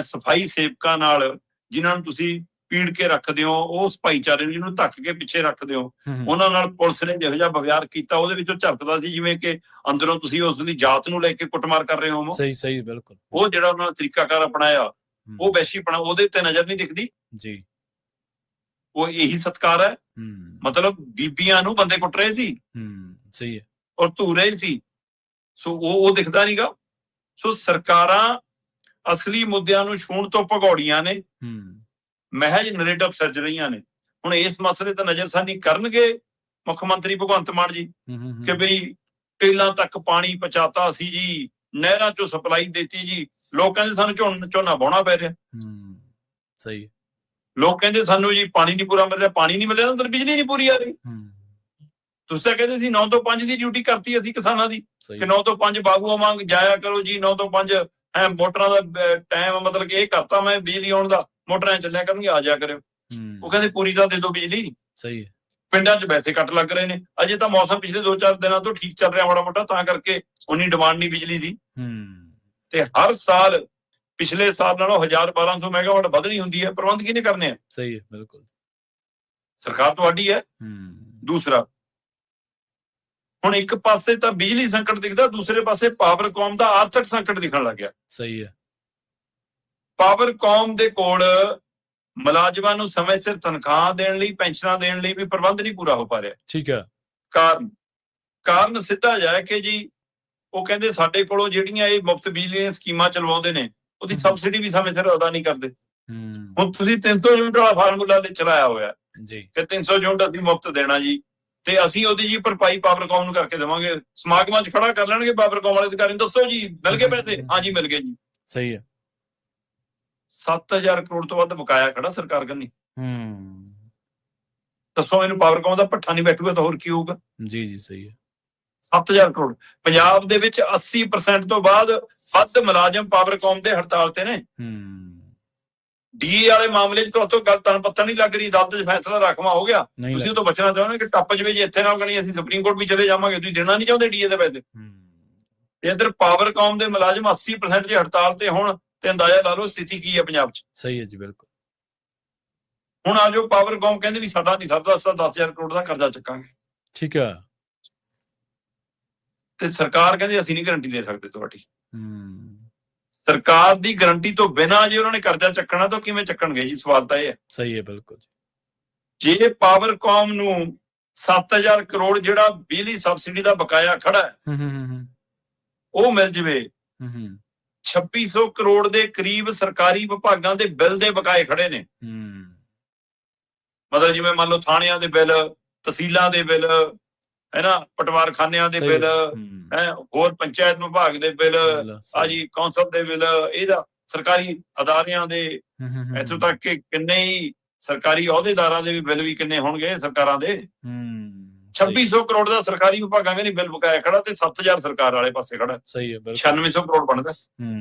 [SPEAKER 2] ਸਫਾਈ ਸੇਵਕਾਂ ਨਾਲ ਜਿਨ੍ਹਾਂ ਨੂੰ ਤੁਸੀਂ ਪੀੜ ਕੇ ਰੱਖਦੇ ਹੋ, ਉਸ ਭਾਈਚਾਰੇ ਨੂੰ ਜਿਹਨੂੰ ਧੱਕ ਕੇ ਪਿੱਛੇ ਰੱਖਦੇ ਹੋ, ਉਹਨਾਂ ਨਾਲ ਪੁਲਿਸ ਨੇ ਜਿਹੋ ਜਿਹਾ ਵਿਵਹਾਰ ਕੀਤਾ, ਉਹਦੇ ਵਿੱਚੋਂ ਝਲਕਦਾ ਸੀ ਜਿਵੇਂ ਕਿ ਅੰਦਰੋਂ ਤੁਸੀਂ ਉਸ ਦੀ ਜਾਤ ਨੂੰ ਲੈ ਕੇ ਕੁੱਟਮਾਰ ਕਰ ਰਹੇ ਹੋ।
[SPEAKER 1] ਸਹੀ, ਬਿਲਕੁਲ।
[SPEAKER 2] ਉਹ ਜਿਹੜਾ ਉਹਨਾਂ ਨੇ ਤਰੀਕਾਕਾਰ ਅਪਣਾਇਆ, ਉਹ ਵੈਸ਼ੀਪਣਾ ਉਹਦੇ ਉੱਤੇ ਨਜ਼ਰ ਨਹੀਂ ਦਿਖਦੀ
[SPEAKER 1] ਜੀ।
[SPEAKER 2] ਉਹ ਇਹੀ ਸਤਿਕਾਰ ਹੈ। ਮਤਲਬ ਬੀਬੀਆਂ ਨੂੰ ਬੰਦੇ ਕੁੱਟ ਰਹੇ ਸੀ।
[SPEAKER 1] ਸਹੀ ਹੈ।
[SPEAKER 2] ਔਰ ਧੂ ਰਹੇ ਸੀ। ਸੋ ਉਹ ਦਿਖਦਾ ਨਹੀਂਗਾ। ਸੋ ਸਰਕਾਰਾਂ ਅਸਲੀ ਮੁੱਦਿਆਂ ਨੂੰ ਛੂਹਣ ਤੋਂ ਭਗੌੜੀਆਂ ਨੇ, ਮਹਿਜ ਨਰੇਟਿਵ ਸਿਰਜ ਰਹੀਆਂ ਨੇ। ਹੁਣ ਇਸ ਮਸਲੇ ਤੇ ਨਜ਼ਰਸਾਨੀ ਕਰਨਗੇ ਮੁੱਖ ਮੰਤਰੀ ਭਗਵੰਤ ਮਾਨ ਜੀ ਕਿ ਬਈ ਟੇਲਾਂ ਤੱਕ ਪਾਣੀ ਪਹੁੰਚਾਤਾ ਸੀ ਜੀ, ਨਹਿਰਾਂ ਚੋਂ ਸਪਲਾਈ ਦੇਤੀ ਜੀ, ਲੋਕ ਕਹਿੰਦੇ ਸਾਨੂੰ ਝੋਨਾ ਵਾਹੁਣਾ ਪੈ ਰਿਹਾ।
[SPEAKER 1] ਸਹੀ।
[SPEAKER 2] ਲੋਕ ਕਹਿੰਦੇ ਸਾਨੂੰ ਜੀ ਪਾਣੀ ਨਹੀਂ ਪੂਰਾ ਮਿਲ ਰਿਹਾ, ਪਾਣੀ ਨਹੀਂ ਮਿਲ ਰਿਹਾ, ਅੰਦਰ ਬਿਜਲੀ ਨਹੀਂ ਪੂਰੀ ਆ ਰਹੀ। ਤੁਸੀਂ ਤਾਂ ਕਹਿੰਦੇ ਸੀ 9 ਤੋਂ 5 ਦੀ ਡਿਊਟੀ ਕਰਤੀ ਅਸੀਂ ਕਿਸਾਨਾਂ ਦੀ, ਕਿ 9 ਤੋਂ 5 ਬਾਗੂਆਂ ਵਾਂਗ ਜਾਇਆ ਕਰੋ ਜੀ, 9 ਤੋਂ 5 ਮੋਟਰਾਂ ਦਾ ਟਾਈਮ, ਮਤਲਬ ਕਿ ਇਹ ਕਰਤਾ ਮੈਂ ਬਿਜਲੀ ਆਉਣ ਦਾ, ਮੋਟਰਾਂ ਚੱਲਿਆ ਕਰਨਗੇ, ਆ ਜਾਇਆ ਕਰਿਓ। ਉਹ ਕਹਿੰਦੇ ਪੂਰੀ ਤਾਂ ਦੇ ਦਿਓ ਬਿਜਲੀ।
[SPEAKER 1] ਸਹੀ।
[SPEAKER 2] ਪਿੰਡਾਂ 'ਚ ਵੈਸੇ ਕੱਟ ਲੱਗ ਰਹੇ ਨੇ, ਅਜੇ ਤਾਂ ਮੌਸਮ ਪਿਛਲੇ 2-4 ਦਿਨਾਂ ਤੋਂ ਠੀਕ ਚੱਲ ਰਿਹਾ ਮਾੜਾ ਮੋਟਾ, ਤਾਂ ਕਰਕੇ ਉਨੀ ਡਿਮਾਂਡ ਨਹੀਂ ਬਿਜਲੀ ਦੀ। ਤੇ ਹਰ ਸਾਲ ਪਿਛਲੇ ਸਾਲ ਨਾਲੋਂ 1000-1200 ਮੈਗਾਵਾਟ ਵਧਣੀ ਹੁੰਦੀ ਹੈ। ਪ੍ਰਬੰਧ ਕਿਹਨੇ ਕਰਨੇ ਆ?
[SPEAKER 1] ਸਹੀ ਹੈ, ਬਿਲਕੁਲ।
[SPEAKER 2] ਸਰਕਾਰ ਤੁਹਾਡੀ ਹੈ। ਦੂਸਰਾ, ਹੁਣ ਇੱਕ ਪਾਸੇ ਤਾਂ ਬਿਜਲੀ ਸੰਕਟ ਦਿਖਦਾ, ਦੂਸਰੇ ਪਾਸੇ ਪਾਵਰਕੌਮ ਦਾ ਆਰਥਿਕ ਸੰਕਟ ਦਿਖਣ ਲੱਗ ਗਿਆ। ਸਹੀ ਹੈ। ਪਾਵਰਕੌਮ ਦੇ ਕੋਲ ਮੁਲਾਜ਼ਮਾਂ ਨੂੰ ਸਮੇਂ ਸਿਰ ਤਨਖਾਹ ਦੇਣ ਲਈ, ਪੈਨਸ਼ਨਾਂ ਦੇਣ ਲਈ ਵੀ ਪ੍ਰਬੰਧ ਨਹੀਂ ਪੂਰਾ ਹੋ ਪਾ ਰਿਹਾ। ਠੀਕ ਹੈ। ਕਾਰਨ ਸਿੱਧਾ ਜਾਏ ਕਿ ਜੀ ਉਹ ਕਹਿੰਦੇ ਸਾਡੇ ਕੋਲੋਂ ਜਿਹੜੀਆਂ ਇਹ ਮੁਫਤ ਬਿਜਲੀ ਦੀਆਂ ਸਕੀਮਾਂ ਚਲਵਾਉਂਦੇ ਨੇ, ਉਹਦੀ ਸਬਸਿਡੀ ਵੀ ਸਮੇਂ ਸਿਰ ਅਦਾ ਨਹੀਂ ਕਰਦੇ। ਹੁਣ ਤੁਸੀਂ 300 ਯੂਨਿਟ ਵਾਲਾ ਫਾਰਮੂਲਾ ਚਲਾਇਆ ਹੋਇਆ ਜੀ ਕਿ 300 ਯੂਨਿਟ ਅਸੀਂ ਮੁਫਤ ਦੇਣਾ ਜੀ, ਤੇ ਅਸੀਂ ਉਹਦੀ ਜੀ ਭਰਪਾਈ ਪਾਵਰਕੌਮ ਨੂੰ ਕਰਕੇ ਦੇਵਾਂਗੇ। ਸਮਾਗਮਾਂ 'ਚ ਖੜਾ ਕਰ ਲੈਣਗੇ ਪਾਵਰਕੌਮ ਵਾਲੇ ਅਧਿਕਾਰੀ ਨੂੰ, ਦੱਸੋ ਜੀ ਮਿਲ ਗਏ ਪੈਸੇ? ਹਾਂਜੀ ਮਿਲ ਗਏ ਜੀ। ਸਹੀ ਹੈ। 7000 ਕਰੋੜ ਤੋਂ ਵੱਧ ਬਕਾਇਆ ਖੜਾ ਸਰਕਾਰ ਕੰਨੀ। ਦੱਸੋ ਇਹਨੂੰ ਪਾਵਰਕੌਮ ਦਾ ਭੱਠਾ ਨਹੀਂ ਬੈਠੂਗਾ ਤਾਂ ਹੋਰ ਕੀ ਹੋਊਗਾ? ਜੀ ਸਹੀ ਹੈ। 7000 ਕਰੋੜ। ਪੰਜਾਬ ਦੇ ਵਿੱਚ 80% ਤੋਂ ਬਾਅਦ ਵੱਧ ਮੁਲਾਜ਼ਮ ਪਾਵਰਕੌਮ ਦੇ ਹੜਤਾਲ ਤੇ ਨੇ। ਡੀਏ ਵਾਲੇ ਮਾਮਲੇ 'ਚ ਤੁਹਾਤੋਂ ਗੱਲ ਤਨ ਪੱਤਾ ਨਹੀਂ ਲੱਗ ਰਹੀ, ਅਦਾਲਤ 'ਚ ਫੈਸਲਾ ਰਾਖਵਾਂ ਹੋ ਗਿਆ, ਤੁਸੀਂ ਉਹ ਤੋਂ ਬਚਣਾ ਚਾਹੁੰਦੇ ਕਿ ਟੱਪ ਜਵੇ, ਜੇ ਇੱਥੇ ਨਾਲ ਕਣੀ ਅਸੀਂ ਸੁਪਰੀਮ ਕੋਰਟ ਵੀ ਚਲੇ ਜਾਵਾਂਗੇ, ਤੁਸੀਂ ਦੇਣਾ ਨਹੀਂ ਚਾਹੁੰਦੇ ਡੀਏ ਦੇ ਪੈਸੇ। ਇੱਧਰ ਪਾਵਰਕੌਮ ਦੇ ਮੁਲਾਜ਼ਮ 80% 'ਚ ਹੜਤਾਲ ਤੇ ਹੁਣ, ਤੇ ਅੰਦਾਜ਼ਾ ਲਾ ਲਓ ਸਥਿਤੀ ਕੀ ਹੈ ਪੰਜਾਬ 'ਚ। ਸਹੀ ਹੈ ਜੀ, ਬਿਲਕੁਲ। ਹੁਣ ਆ ਜੋ ਪਾਵਰਕੌਮ ਕਹਿੰਦੇ ਵੀ ਸਾਡਾ ਨਹੀਂ ਸਰਦਾ, ਅਸੀਂ 10,000 ਕਰੋੜ ਦਾ ਕਰਜ਼ਾ ਚੱਕਾਂਗੇ। ਠੀਕ ਹੈ। ਤੇ ਸਰਕਾਰ ਕਹਿੰਦੀ ਅਸੀਂ ਨਹੀਂ ਗਰੰਟੀ ਦੇ ਸਕਦੇ ਤੁਹਾਡੀ। ਸਰਕਾਰ ਦੀ ਗਰੰਟੀ ਤੋਂ ਬਿਨਾਂ ਜੇ ਉਹਨਾਂ ਨੇ ਕਰਜ਼ਾ ਚੱਕਣਾ ਤਾਂ ਕਿਵੇਂ ਚੱਕਣਗੇ ਜੀ? ਸਵਾਲ ਤਾਂ ਇਹ ਹੈ। ਸਹੀ ਹੈ, ਬਿਲਕੁਲ। ਜੇ ਪਾਵਰਕੌਮ ਨੂੰ 7000 ਕਰੋੜ ਜਿਹੜਾ ਬਿਜਲੀ ਸਬਸਿਡੀ ਦਾ ਬਕਾਇਆ ਖੜਾ ਹੈ ਉਹ ਮਿਲ ਜਵੇ, 2600 ਕਰੋੜ ਦੇ ਕਰੀਬ ਸਰਕਾਰੀ ਵਿਭਾਗਾਂ ਦੇ ਬਿੱਲ ਦੇ ਬਕਾਏ ਖੜੇ ਨੇ। ਮਤਲਬ ਜਿਵੇਂ ਮੰਨ ਲਓ ਥਾਣਿਆਂ ਦੇ ਬਿੱਲ, ਤਹਿਸੀਲਾਂ ਦੇ ਬਿੱਲ, ਨਾ ਪਟਵਾਰਖਾਨਿਆਂ ਦੇ ਬਿੱਲ, ਹੋਰ ਪੰਚਾਇਤ ਵਿਭਾਗ ਦੇ ਬਿੱਲ, ਆ ਜੀ ਕੌਂਸਲ ਦੇ ਬਿੱਲ, ਇਹਦਾ ਸਰਕਾਰੀ ਅਦਾਰਿਆਂ ਦੇ, ਇੱਥੋਂ ਤੱਕ ਕਿ ਕਿੰਨੇ ਹੀ ਸਰਕਾਰੀ ਅਹੁਦੇਦਾਰਾਂ ਦੇ ਵੀ ਬਿੱਲ ਵੀ ਕਿੰਨੇ ਹੋਣਗੇ ਸਰਕਾਰਾਂ ਦੇ। 2600 ਕਰੋੜ ਦਾ ਸਰਕਾਰੀ ਵਿਭਾਗਾਂ ਨਹੀਂ ਬਿੱਲ ਬਕਾਇਆ ਖੜਾ ਤੇ 7000 ਸਰਕਾਰ ਵਾਲੇ ਪਾਸੇ ਖੜਾ।
[SPEAKER 1] ਸਹੀ ਹੈ,
[SPEAKER 2] 9600 ਕਰੋੜ ਬਣਦਾ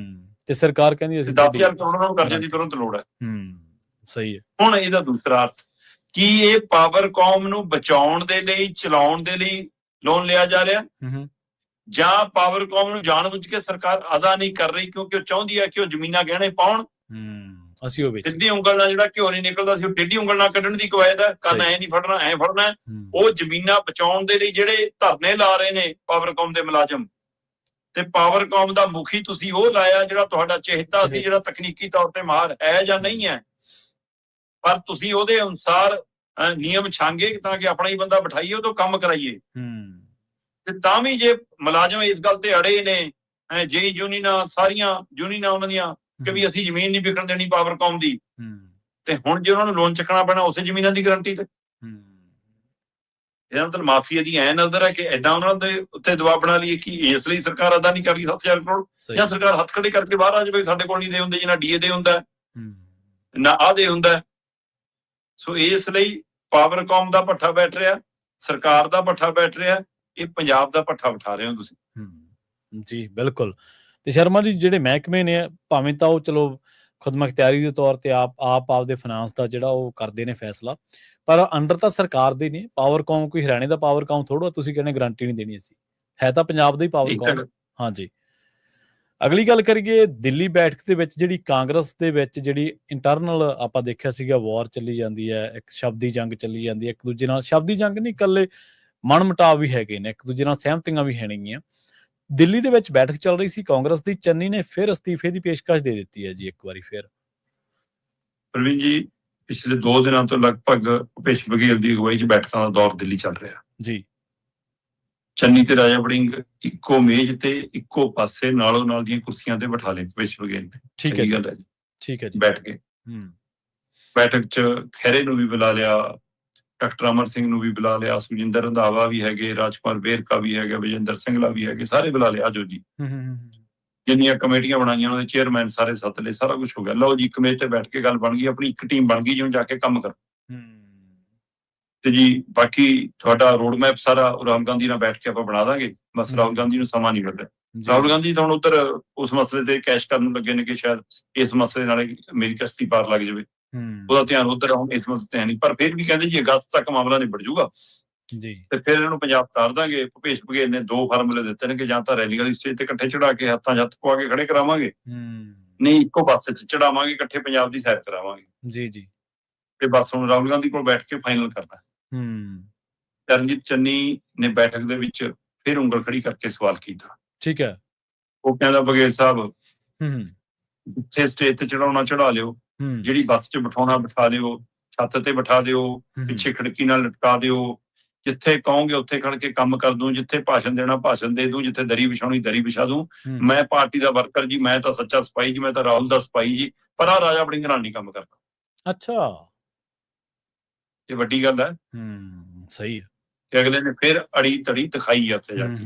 [SPEAKER 1] ਤੇ ਸਰਕਾਰ ਕਹਿੰਦੀ ਅਸੀਂ
[SPEAKER 2] 10000 ਕਰੋੜ ਨੂੰ ਕਰਜ਼ੇ ਦੀ ਤੁਰੰਤ ਲੋੜ ਹੈ।
[SPEAKER 1] ਸਹੀ ਹੈ।
[SPEAKER 2] ਹੁਣ ਇਹਦਾ ਦੂਸਰਾ ਅਰਥ ਕੀ ਇਹ ਪਾਵਰਕੌਮ ਨੂੰ ਬਚਾਉਣ ਦੇ ਲਈ, ਚਲਾਉਣ ਦੇ ਲਈ ਲੋਨ ਲਿਆ ਜਾ ਰਿਹਾ, ਜਾਂ ਪਾਵਰਕੌਮ ਨੂੰ ਜਾਣਬੁੱਝ ਕੇ ਸਰਕਾਰ ਅਦਾ ਨਹੀਂ ਕਰ ਰਹੀ ਕਿਉਂਕਿ ਉਹ ਚਾਹੁੰਦੀ ਹੈ ਕਿ ਉਹ ਜ਼ਮੀਨਾਂ ਗਹਿਣੇ ਪਾਉਣ,
[SPEAKER 1] ਅਸੀਂ ਉਹ
[SPEAKER 2] ਸਿੱਧੀ ਉਂਗਲ ਨਾਲ ਜਿਹੜਾ ਘਿਓ ਨਹੀਂ ਨਿਕਲਦਾ ਸੀ ਉਹ ਟੇਢੀ ਉਂਗਲ ਨਾਲ ਕੱਢਣ ਦੀ ਕਵਾਇਦ ਹੈ, ਕੰਨ ਐ ਨਹੀਂ ਫੜਨਾ ਐ ਫੜਨਾ। ਉਹ ਜ਼ਮੀਨਾਂ ਬਚਾਉਣ ਦੇ ਲਈ ਜਿਹੜੇ ਧਰਨੇ ਲਾ ਰਹੇ ਨੇ ਪਾਵਰਕੌਮ ਦੇ ਮੁਲਾਜ਼ਮ, ਤੇ ਪਾਵਰਕੌਮ ਦਾ ਮੁਖੀ ਤੁਸੀਂ ਉਹ ਲਾਇਆ ਜਿਹੜਾ ਤੁਹਾਡਾ ਚਿਹਤਾ ਸੀ, ਜਿਹੜਾ ਤਕਨੀਕੀ ਤੌਰ ਤੇ ਮਾਹਰ ਹੈ ਜਾਂ ਨਹੀਂ ਹੈ, ਪਰ ਤੁਸੀਂ ਉਹਦੇ ਅਨੁਸਾਰ ਨਿਯਮ ਛਾਂਗੇ ਤਾਂ ਕਿ ਆਪਣਾ ਹੀ ਬੰਦਾ ਬਿਠਾਈਏ, ਉਹ ਤੋਂ ਕੰਮ ਕਰਾਈਏ। ਤੇ ਤਾਂ ਵੀ ਜੇ ਮੁਲਾਜ਼ਮ ਇਸ ਗੱਲ ਤੇ ਅੜੇ ਨੇ, ਜੇ ਯੂਨੀਅਨਾਂ, ਸਾਰੀਆਂ ਯੂਨੀਅਨਾਂ ਉਹਨਾਂ ਦੀਆਂ, ਕਿ ਵੀ ਅਸੀਂ ਜ਼ਮੀਨ ਨਹੀਂ ਵਿਕਣ ਦੇਣੀ ਪਾਵਰਕੌਮ ਦੀ, ਤੇ ਹੁਣ ਜੇ ਉਹਨਾਂ ਨੂੰ ਲੋਨ ਚੱਕਣਾ ਪੈਣਾ ਉਸੇ ਜ਼ਮੀਨਾਂ ਦੀ ਗਰੰਟੀ ਤੇ, ਇਹਦਾ ਮਤਲਬ ਮਾਫੀਆ ਦੀ ਐ ਨਜ਼ਰ ਹੈ ਕਿ ਏਦਾਂ ਉਹਨਾਂ ਦੇ ਉੱਤੇ ਦਬਾਅ ਬਣਾ ਲਈਏ ਕਿ ਇਸ ਲਈ ਸਰਕਾਰ ਅਦਾ ਨਹੀਂ ਕਰ ਰਹੀ 7000 ਕਰੋੜ, ਜਾਂ ਸਰਕਾਰ ਹੱਥ ਖੜੇ ਕਰਕੇ ਬਾਹਰ ਆ ਜਾਵੇ, ਸਾਡੇ ਕੋਲ ਨਹੀਂ ਦੇ ਹੁੰਦੇ ਜਿੰਨਾ ਡੀਏ ਦੇ ਹੁੰਦਾ, ਨਾ ਆਹ ਦੇ ਹੁੰਦਾ। ਸੋ ਇਸ ਲਈ ਪਾਵਰਕੌਮ ਦਾ ਭੱਠਾ ਬੈਠ ਰਿਹਾ, ਸਰਕਾਰ ਦਾ ਭੱਠਾ ਬੈਠ ਰਿਹਾ, ਇਹ ਪੰਜਾਬ ਦਾ ਭੱਠਾ ਬਿਠਾ ਰਹੇ ਹੋ ਤੁਸੀਂ।
[SPEAKER 1] ਜੀ ਬਿਲਕੁਲ। ਤੇ ਸ਼ਰਮਾ ਜੀ, ਜਿਹੜੇ ਮਹਿਕਮੇ ਨੇ ਭਾਵੇਂ ਤਾਂ ਉਹ ਚਲੋ ਖੁਦਮੁਖਤਿਆਰੀ ਦੇ ਤੌਰ ਤੇ ਆਪਦੇ ਫਾਈਨਾਂਸ ਦਾ ਜਿਹੜਾ ਉਹ ਕਰਦੇ ਨੇ ਫੈਸਲਾ, ਪਰ ਅੰਡਰ ਤਾਂ ਸਰਕਾਰ ਦੇ ਨੇ। ਪਾਵਰਕੌਮ ਕੋਈ ਹਰਿਆਣੇ ਦਾ ਪਾਵਰਕੌਮ ਥੋੜਾ ਤੁਸੀਂ ਕਹਿੰਦੇ ਗਰੰਟੀ ਨਹੀਂ ਦੇਣੀ, ਅਸੀਂ ਹੈ ਤਾਂ ਪੰਜਾਬ ਦਾ ਹੀ ਪਾਵਰਕੌਮ। ਹਾਂਜੀ, ਅਗਲੀ ਗੱਲ ਕਰੀਏ ਦਿੱਲੀ ਬੈਠਕ ਦੇ ਵਿੱਚ ਜਿਹੜੀ ਕਾਂਗਰਸ ਦੇ ਵਿੱਚ ਜਿਹੜੀ ਇੰਟਰਨਲ ਆਪਾਂ ਦੇਖਿਆ ਸੀਗਾ ਵਾਰ ਚੱਲੀ ਜਾਂਦੀ ਹੈ, ਇੱਕ ਸ਼ਬਦੀ ਜੰਗ ਚੱਲੀ ਜਾਂਦੀ ਹੈ, ਇੱਕ ਦੂਜੇ ਨਾਲ ਸ਼ਬਦੀ ਜੰਗ ਨਹੀਂ, ਇਕੱਲੇ ਮਨਮੁਟਾਵ ਵੀ ਹੈਗੇ ਨੇ, ਇੱਕ ਦੂਜੇ ਨਾਲ ਸਹਿਮਤੀਆਂ ਵੀ ਹੈਣਗੀਆਂ। ਦਿੱਲੀ ਦੇ ਵਿੱਚ ਬੈਠਕ ਚੱਲ ਰਹੀ ਸੀ ਕਾਂਗਰਸ ਦੀ, ਚੰਨੀ ਨੇ ਫਿਰ ਅਸਤੀਫੇ ਦੀ ਪੇਸ਼ਕਸ਼ ਦੇ ਦਿੱਤੀ ਹੈ ਜੀ ਇੱਕ ਵਾਰੀ ਫਿਰ।
[SPEAKER 2] ਪ੍ਰਵੀਨ ਜੀ, ਪਿਛਲੇ 2 ਦਿਨਾਂ ਤੋਂ ਲਗਭਗ ਭੁਪੇਸ਼ ਬਘੇਲ ਦੀ ਅਗਵਾਈ 'ਚ ਬੈਠਕਾਂ ਦਾ ਦੌਰ ਦਿੱਲੀ ਚੱਲ ਰਿਹਾ
[SPEAKER 1] ਜੀ।
[SPEAKER 2] ਚੰਨੀ ਤੇ ਰਾਜਾ ਵੜਿੰਗ ਇੱਕੋ ਮੇਜ਼ ਤੇ ਇੱਕੋ ਪਾਸੇ ਨਾਲੋਂ ਨਾਲ ਦੀਆਂ ਕੁਰਸੀਆਂ ਤੇ ਬਿਠਾ ਲਏ ਭੁਪੇਸ਼ ਬਘੇਲ ਨੇ।
[SPEAKER 1] ਠੀਕ ਹੈ
[SPEAKER 2] ਗੱਲ ਹੈ ਜੀ,
[SPEAKER 1] ਠੀਕ ਹੈ ਜੀ।
[SPEAKER 2] ਬੈਠ ਕੇ ਬੈਠਕ 'ਚ ਖਹਿਰੇ ਨੂੰ ਵੀ ਬੁਲਾ ਲਿਆ, ਡਾਕਟਰ ਅਮਰ ਸਿੰਘ ਨੂੰ ਵੀ ਬੁਲਾ ਲਿਆ, ਸੁਖਜਿੰਦਰ ਰੰਧਾਵਾ ਵੀ ਹੈਗੇ, ਰਾਜਕੁਮਾਰ ਵੇਰਕਾ ਵੀ ਹੈਗਾ, ਵਿਜੇਂਦਰ ਸਿੰਘਲਾ ਵੀ ਹੈਗੇ, ਸਾਰੇ ਬੁਲਾ ਲਿਆ। ਆਜੋ ਜੀ, ਜਿੰਨੀਆਂ ਕਮੇਟੀਆਂ ਬਣਾਈਆਂ ਉਹਨਾਂ ਦੇ ਚੇਅਰਮੈਨ ਸਾਰੇ ਸੱਦ ਲਏ, ਸਾਰਾ ਕੁਝ ਹੋ ਗਿਆ। ਲਓ ਜੀ, ਕਮੇਟੀ ਤੇ ਬੈਠ ਕੇ ਗੱਲ ਬਣ ਗਈ, ਆਪਣੀ ਇੱਕ ਟੀਮ ਬਣ ਗਈ, ਜਿਉਂ ਜਾ ਕੇ ਕੰਮ ਕਰੋ। ਤੇ ਜੀ ਬਾਕੀ ਤੁਹਾਡਾ ਰੋਡ ਮੈਪ ਸਾਰਾ ਰਾਹੁਲ ਗਾਂਧੀ ਨਾਲ ਬੈਠ ਕੇ ਆਪਾਂ ਬਣਾ ਦਾਂਗੇ। ਬਸ ਰਾਹੁਲ ਗਾਂਧੀ ਨੂੰ ਸਮਾਂ ਨਹੀਂ ਮਿਲ ਰਿਹਾ। ਰਾਹੁਲ ਗਾਂਧੀ ਤਾਂ ਹੁਣ ਉੱਧਰ ਉਸ ਮਸਲੇ ਤੇ ਕੈਸ਼ ਕਰਨ ਨੂੰ ਲੱਗੇ ਨੇ ਕਿ ਸ਼ਾਇਦ ਇਸ ਮਸਲੇ ਨਾਲ ਮੇਰੀ ਕਸ਼ਤੀ ਪਾਰ ਲੱਗ ਜਾਵੇ, ਉਹਦਾ ਧਿਆਨ ਉੱਧਰ ਆਉਂ, ਇਸ ਮਸਲੇ ਤੇ ਹੈ ਨਹੀਂ। ਪਰ ਫਿਰ ਵੀ ਕਹਿੰਦੇ ਜੀ ਅਗਸਤ ਤੱਕ ਮਾਮਲਾ ਨਿਬੜ ਜੂਗਾ ਜੀ, ਤੇ ਫਿਰ ਇਹਨੂੰ ਪੰਜਾਬ ਤਾਰ ਦਾਂਗੇ। ਭੁਪੇਸ਼ ਬਘੇਲ ਨੇ 2 ਫਾਰਮੂਲੇ ਦਿੱਤੇ ਨੇ ਕਿ ਜਾਂ ਤਾਂ ਰੈਲੀ ਵਾਲੀ ਸਟੇਜ ਤੇ ਇਕੱਠੇ ਚੜਾ ਕੇ ਹੱਥਾਂ 'ਚ ਹੱਥ ਪਵਾ ਕੇ ਖੜੇ ਕਰਾਵਾਂਗੇ, ਨਹੀਂ ਇੱਕੋ ਪਾਸੇ 'ਚ ਚੜਾਵਾਂਗੇ, ਇਕੱਠੇ ਪੰਜਾਬ ਦੀ ਸੈਰ ਕਰਾਵਾਂਗੇ ਜੀ ਜੀ। ਤੇ ਬਸ ਹੁਣ ਰਾਹੁਲ ਗਾਂਧੀ ਕੋਲ ਬੈਠ ਕੇ ਫਾਈਨਲ ਕਰਨਾ। ਚਰਨਜੀਤ ਚੰਨੀ ਨੇ ਬੈਠਕ ਦੇ ਵਿੱਚ ਫਿਰ ਉਂਗਲ ਖੜੀ ਕਰਕੇ ਸਵਾਲ ਕੀਤਾ। ਠੀਕ ਹੈ, ਉਹ ਕਹਿੰਦਾ ਬਘੇਲ ਸਾਹਿਬ ਜਿੱਥੇ ਸਟੇਜ ਤੇ ਚੜਾਉਣਾ ਚੜਾ ਲਿਓ, ਜਿਹੜੀ ਬੱਸ 'ਚ ਬਿਠਾਉਣਾ ਬਿਠਾ ਲਿਓ, ਛੱਤ ਤੇ ਬਿਠਾ ਦਿਓ, ਪਿੱਛੇ ਖਿੜਕੀ ਨਾਲ ਲਟਕਾ ਦਿਓ, ਜਿੱਥੇ ਕਹੋਗੇ ਉੱਥੇ ਖੜ ਕੇ ਕੰਮ ਕਰ ਦੂੰ, ਜਿੱਥੇ ਭਾਸ਼ਣ ਦੇਣਾ ਭਾਸ਼ਣ ਦੇ ਦੂੰ, ਜਿੱਥੇ ਦਰੀ ਵਿਛਾਉਣੀ ਦਰੀ ਵਿਛਾ ਦੂੰ। ਮੈਂ ਪਾਰਟੀ ਦਾ ਵਰਕਰ ਜੀ, ਮੈਂ ਤਾਂ ਸੱਚਾ ਸਿਪਾਹੀ ਜੀ, ਮੈਂ ਤਾਂ ਰਾਹੁਲ ਦਾ ਸਿਪਾਹੀ ਜੀ, ਪਰ ਆ ਰਾਜਾ ਵੜਿੰਗ ਨਾਲ ਨਹੀਂ ਕੰਮ ਕਰਦਾ। ਅੱਛਾ, ਇਹ ਵੱਡੀ ਗੱਲ ਹੈ। ਸਹੀ ਹੈ ਕਿ ਅਗਲੇ ਨੇ ਫਿਰ ਅੜੀ ਤੜੀ ਦਿਖਾਈ ਆ ਉੱਥੇ ਜਾ ਕੇ।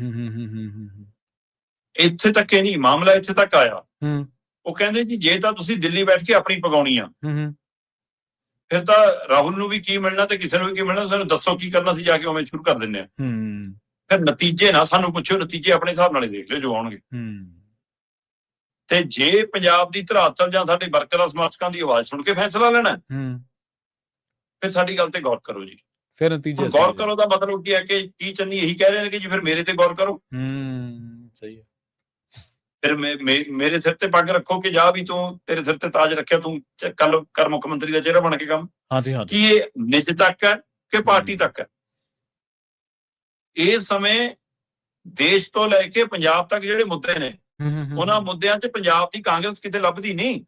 [SPEAKER 2] ਇੱਥੇ ਤੱਕ ਇਹ ਨਹੀਂ ਮਾਮਲਾ, ਇੱਥੇ ਤੱਕ ਆਇਆ। ਉਹ ਕਹਿੰਦੇ ਜੀ ਜੇ ਤਾਂ ਤੁਸੀਂ ਦਿੱਲੀ ਬੈਠ ਕੇ ਆਪਣੀ ਪਗਾਉਣੀ ਆ, ਫਿਰ ਤਾਂ ਰਾਹੁਲ ਨੂੰ ਵੀ ਕੀ ਮਿਲਣਾ ਤੇ ਕਿਸੇ ਨੂੰ ਵੀ ਕੀ ਮਿਲਣਾ, ਸਾਨੂੰ ਦੱਸੋ ਕੀ ਕਰਨਾ ਸੀ, ਜਾ ਕੇ ਉਵੇਂ ਸ਼ੁਰੂ ਕਰ ਦਿੰਦੇ ਆ। ਫਿਰ ਨਤੀਜੇ ਨਾ ਸਾਨੂੰ ਪੁੱਛੋ, ਨਤੀਜੇ ਆਪਣੇ ਹਿਸਾਬ ਨਾਲ ਹੀ ਦੇਖ ਲਿਓ ਜੋ ਆਉਣਗੇ। ਤੇ ਜੇ ਪੰਜਾਬ ਦੀ ਧਰਾਤਲ ਜਾਂ ਸਾਡੇ ਵਰਕਰਾਂ ਸਮਰਥਕਾਂ ਦੀ ਆਵਾਜ਼ ਸੁਣ ਕੇ ਫੈਸਲਾ ਲੈਣਾ, ਫਿਰ ਸਾਡੀ ਗੱਲ ਤੇ ਗੌਰ ਕਰੋ ਜੀ। ਫਿਰ ਨਤੀਜੇ ਗੌਰ ਕਰੋ ਦਾ ਮਤਲਬ ਕੀ ਹੈ ਕਿ ਕੀ ਚੰਨੀ ਇਹੀ ਕਹਿ ਰਹੇ ਨੇ ਕਿ ਜੀ ਫਿਰ ਮੇਰੇ ਤੇ ਗੌਰ ਕਰੋ। ਸਹੀ ਹੈ, ਫਿਰ ਮੇਰੇ ਸਿਰ ਤੇ ਪੱਗ ਰੱਖੋ ਕਿ ਜਾ ਵੀ ਤੂੰ, ਤੇਰੇ ਸਿਰ ਤੇ ਤਾਜ ਰੱਖਿਆ, ਤੂੰ ਕੱਲ ਕਰ ਮੁੱਖ ਮੰਤਰੀ ਦਾ ਚਿਹਰਾ ਬਣ ਕੇ ਕੰਮ। ਕੀ ਇਹ ਨਿੱਜ ਤੱਕ ਹੈ ਕਿ ਪਾਰਟੀ ਤੱਕ ਹੈ? ਇਸ ਸਮੇਂ ਦੇਸ਼ ਤੋਂ ਲੈ ਕੇ ਪੰਜਾਬ ਤੱਕ ਜਿਹੜੇ ਮੁੱਦੇ ਨੇ, ਉਹਨਾਂ ਮੁੱਦਿਆਂ 'ਚ ਪੰਜਾਬ ਦੀ ਕਾਂਗਰਸ ਕਿਤੇ ਲੱਭਦੀ ਨਹੀਂ।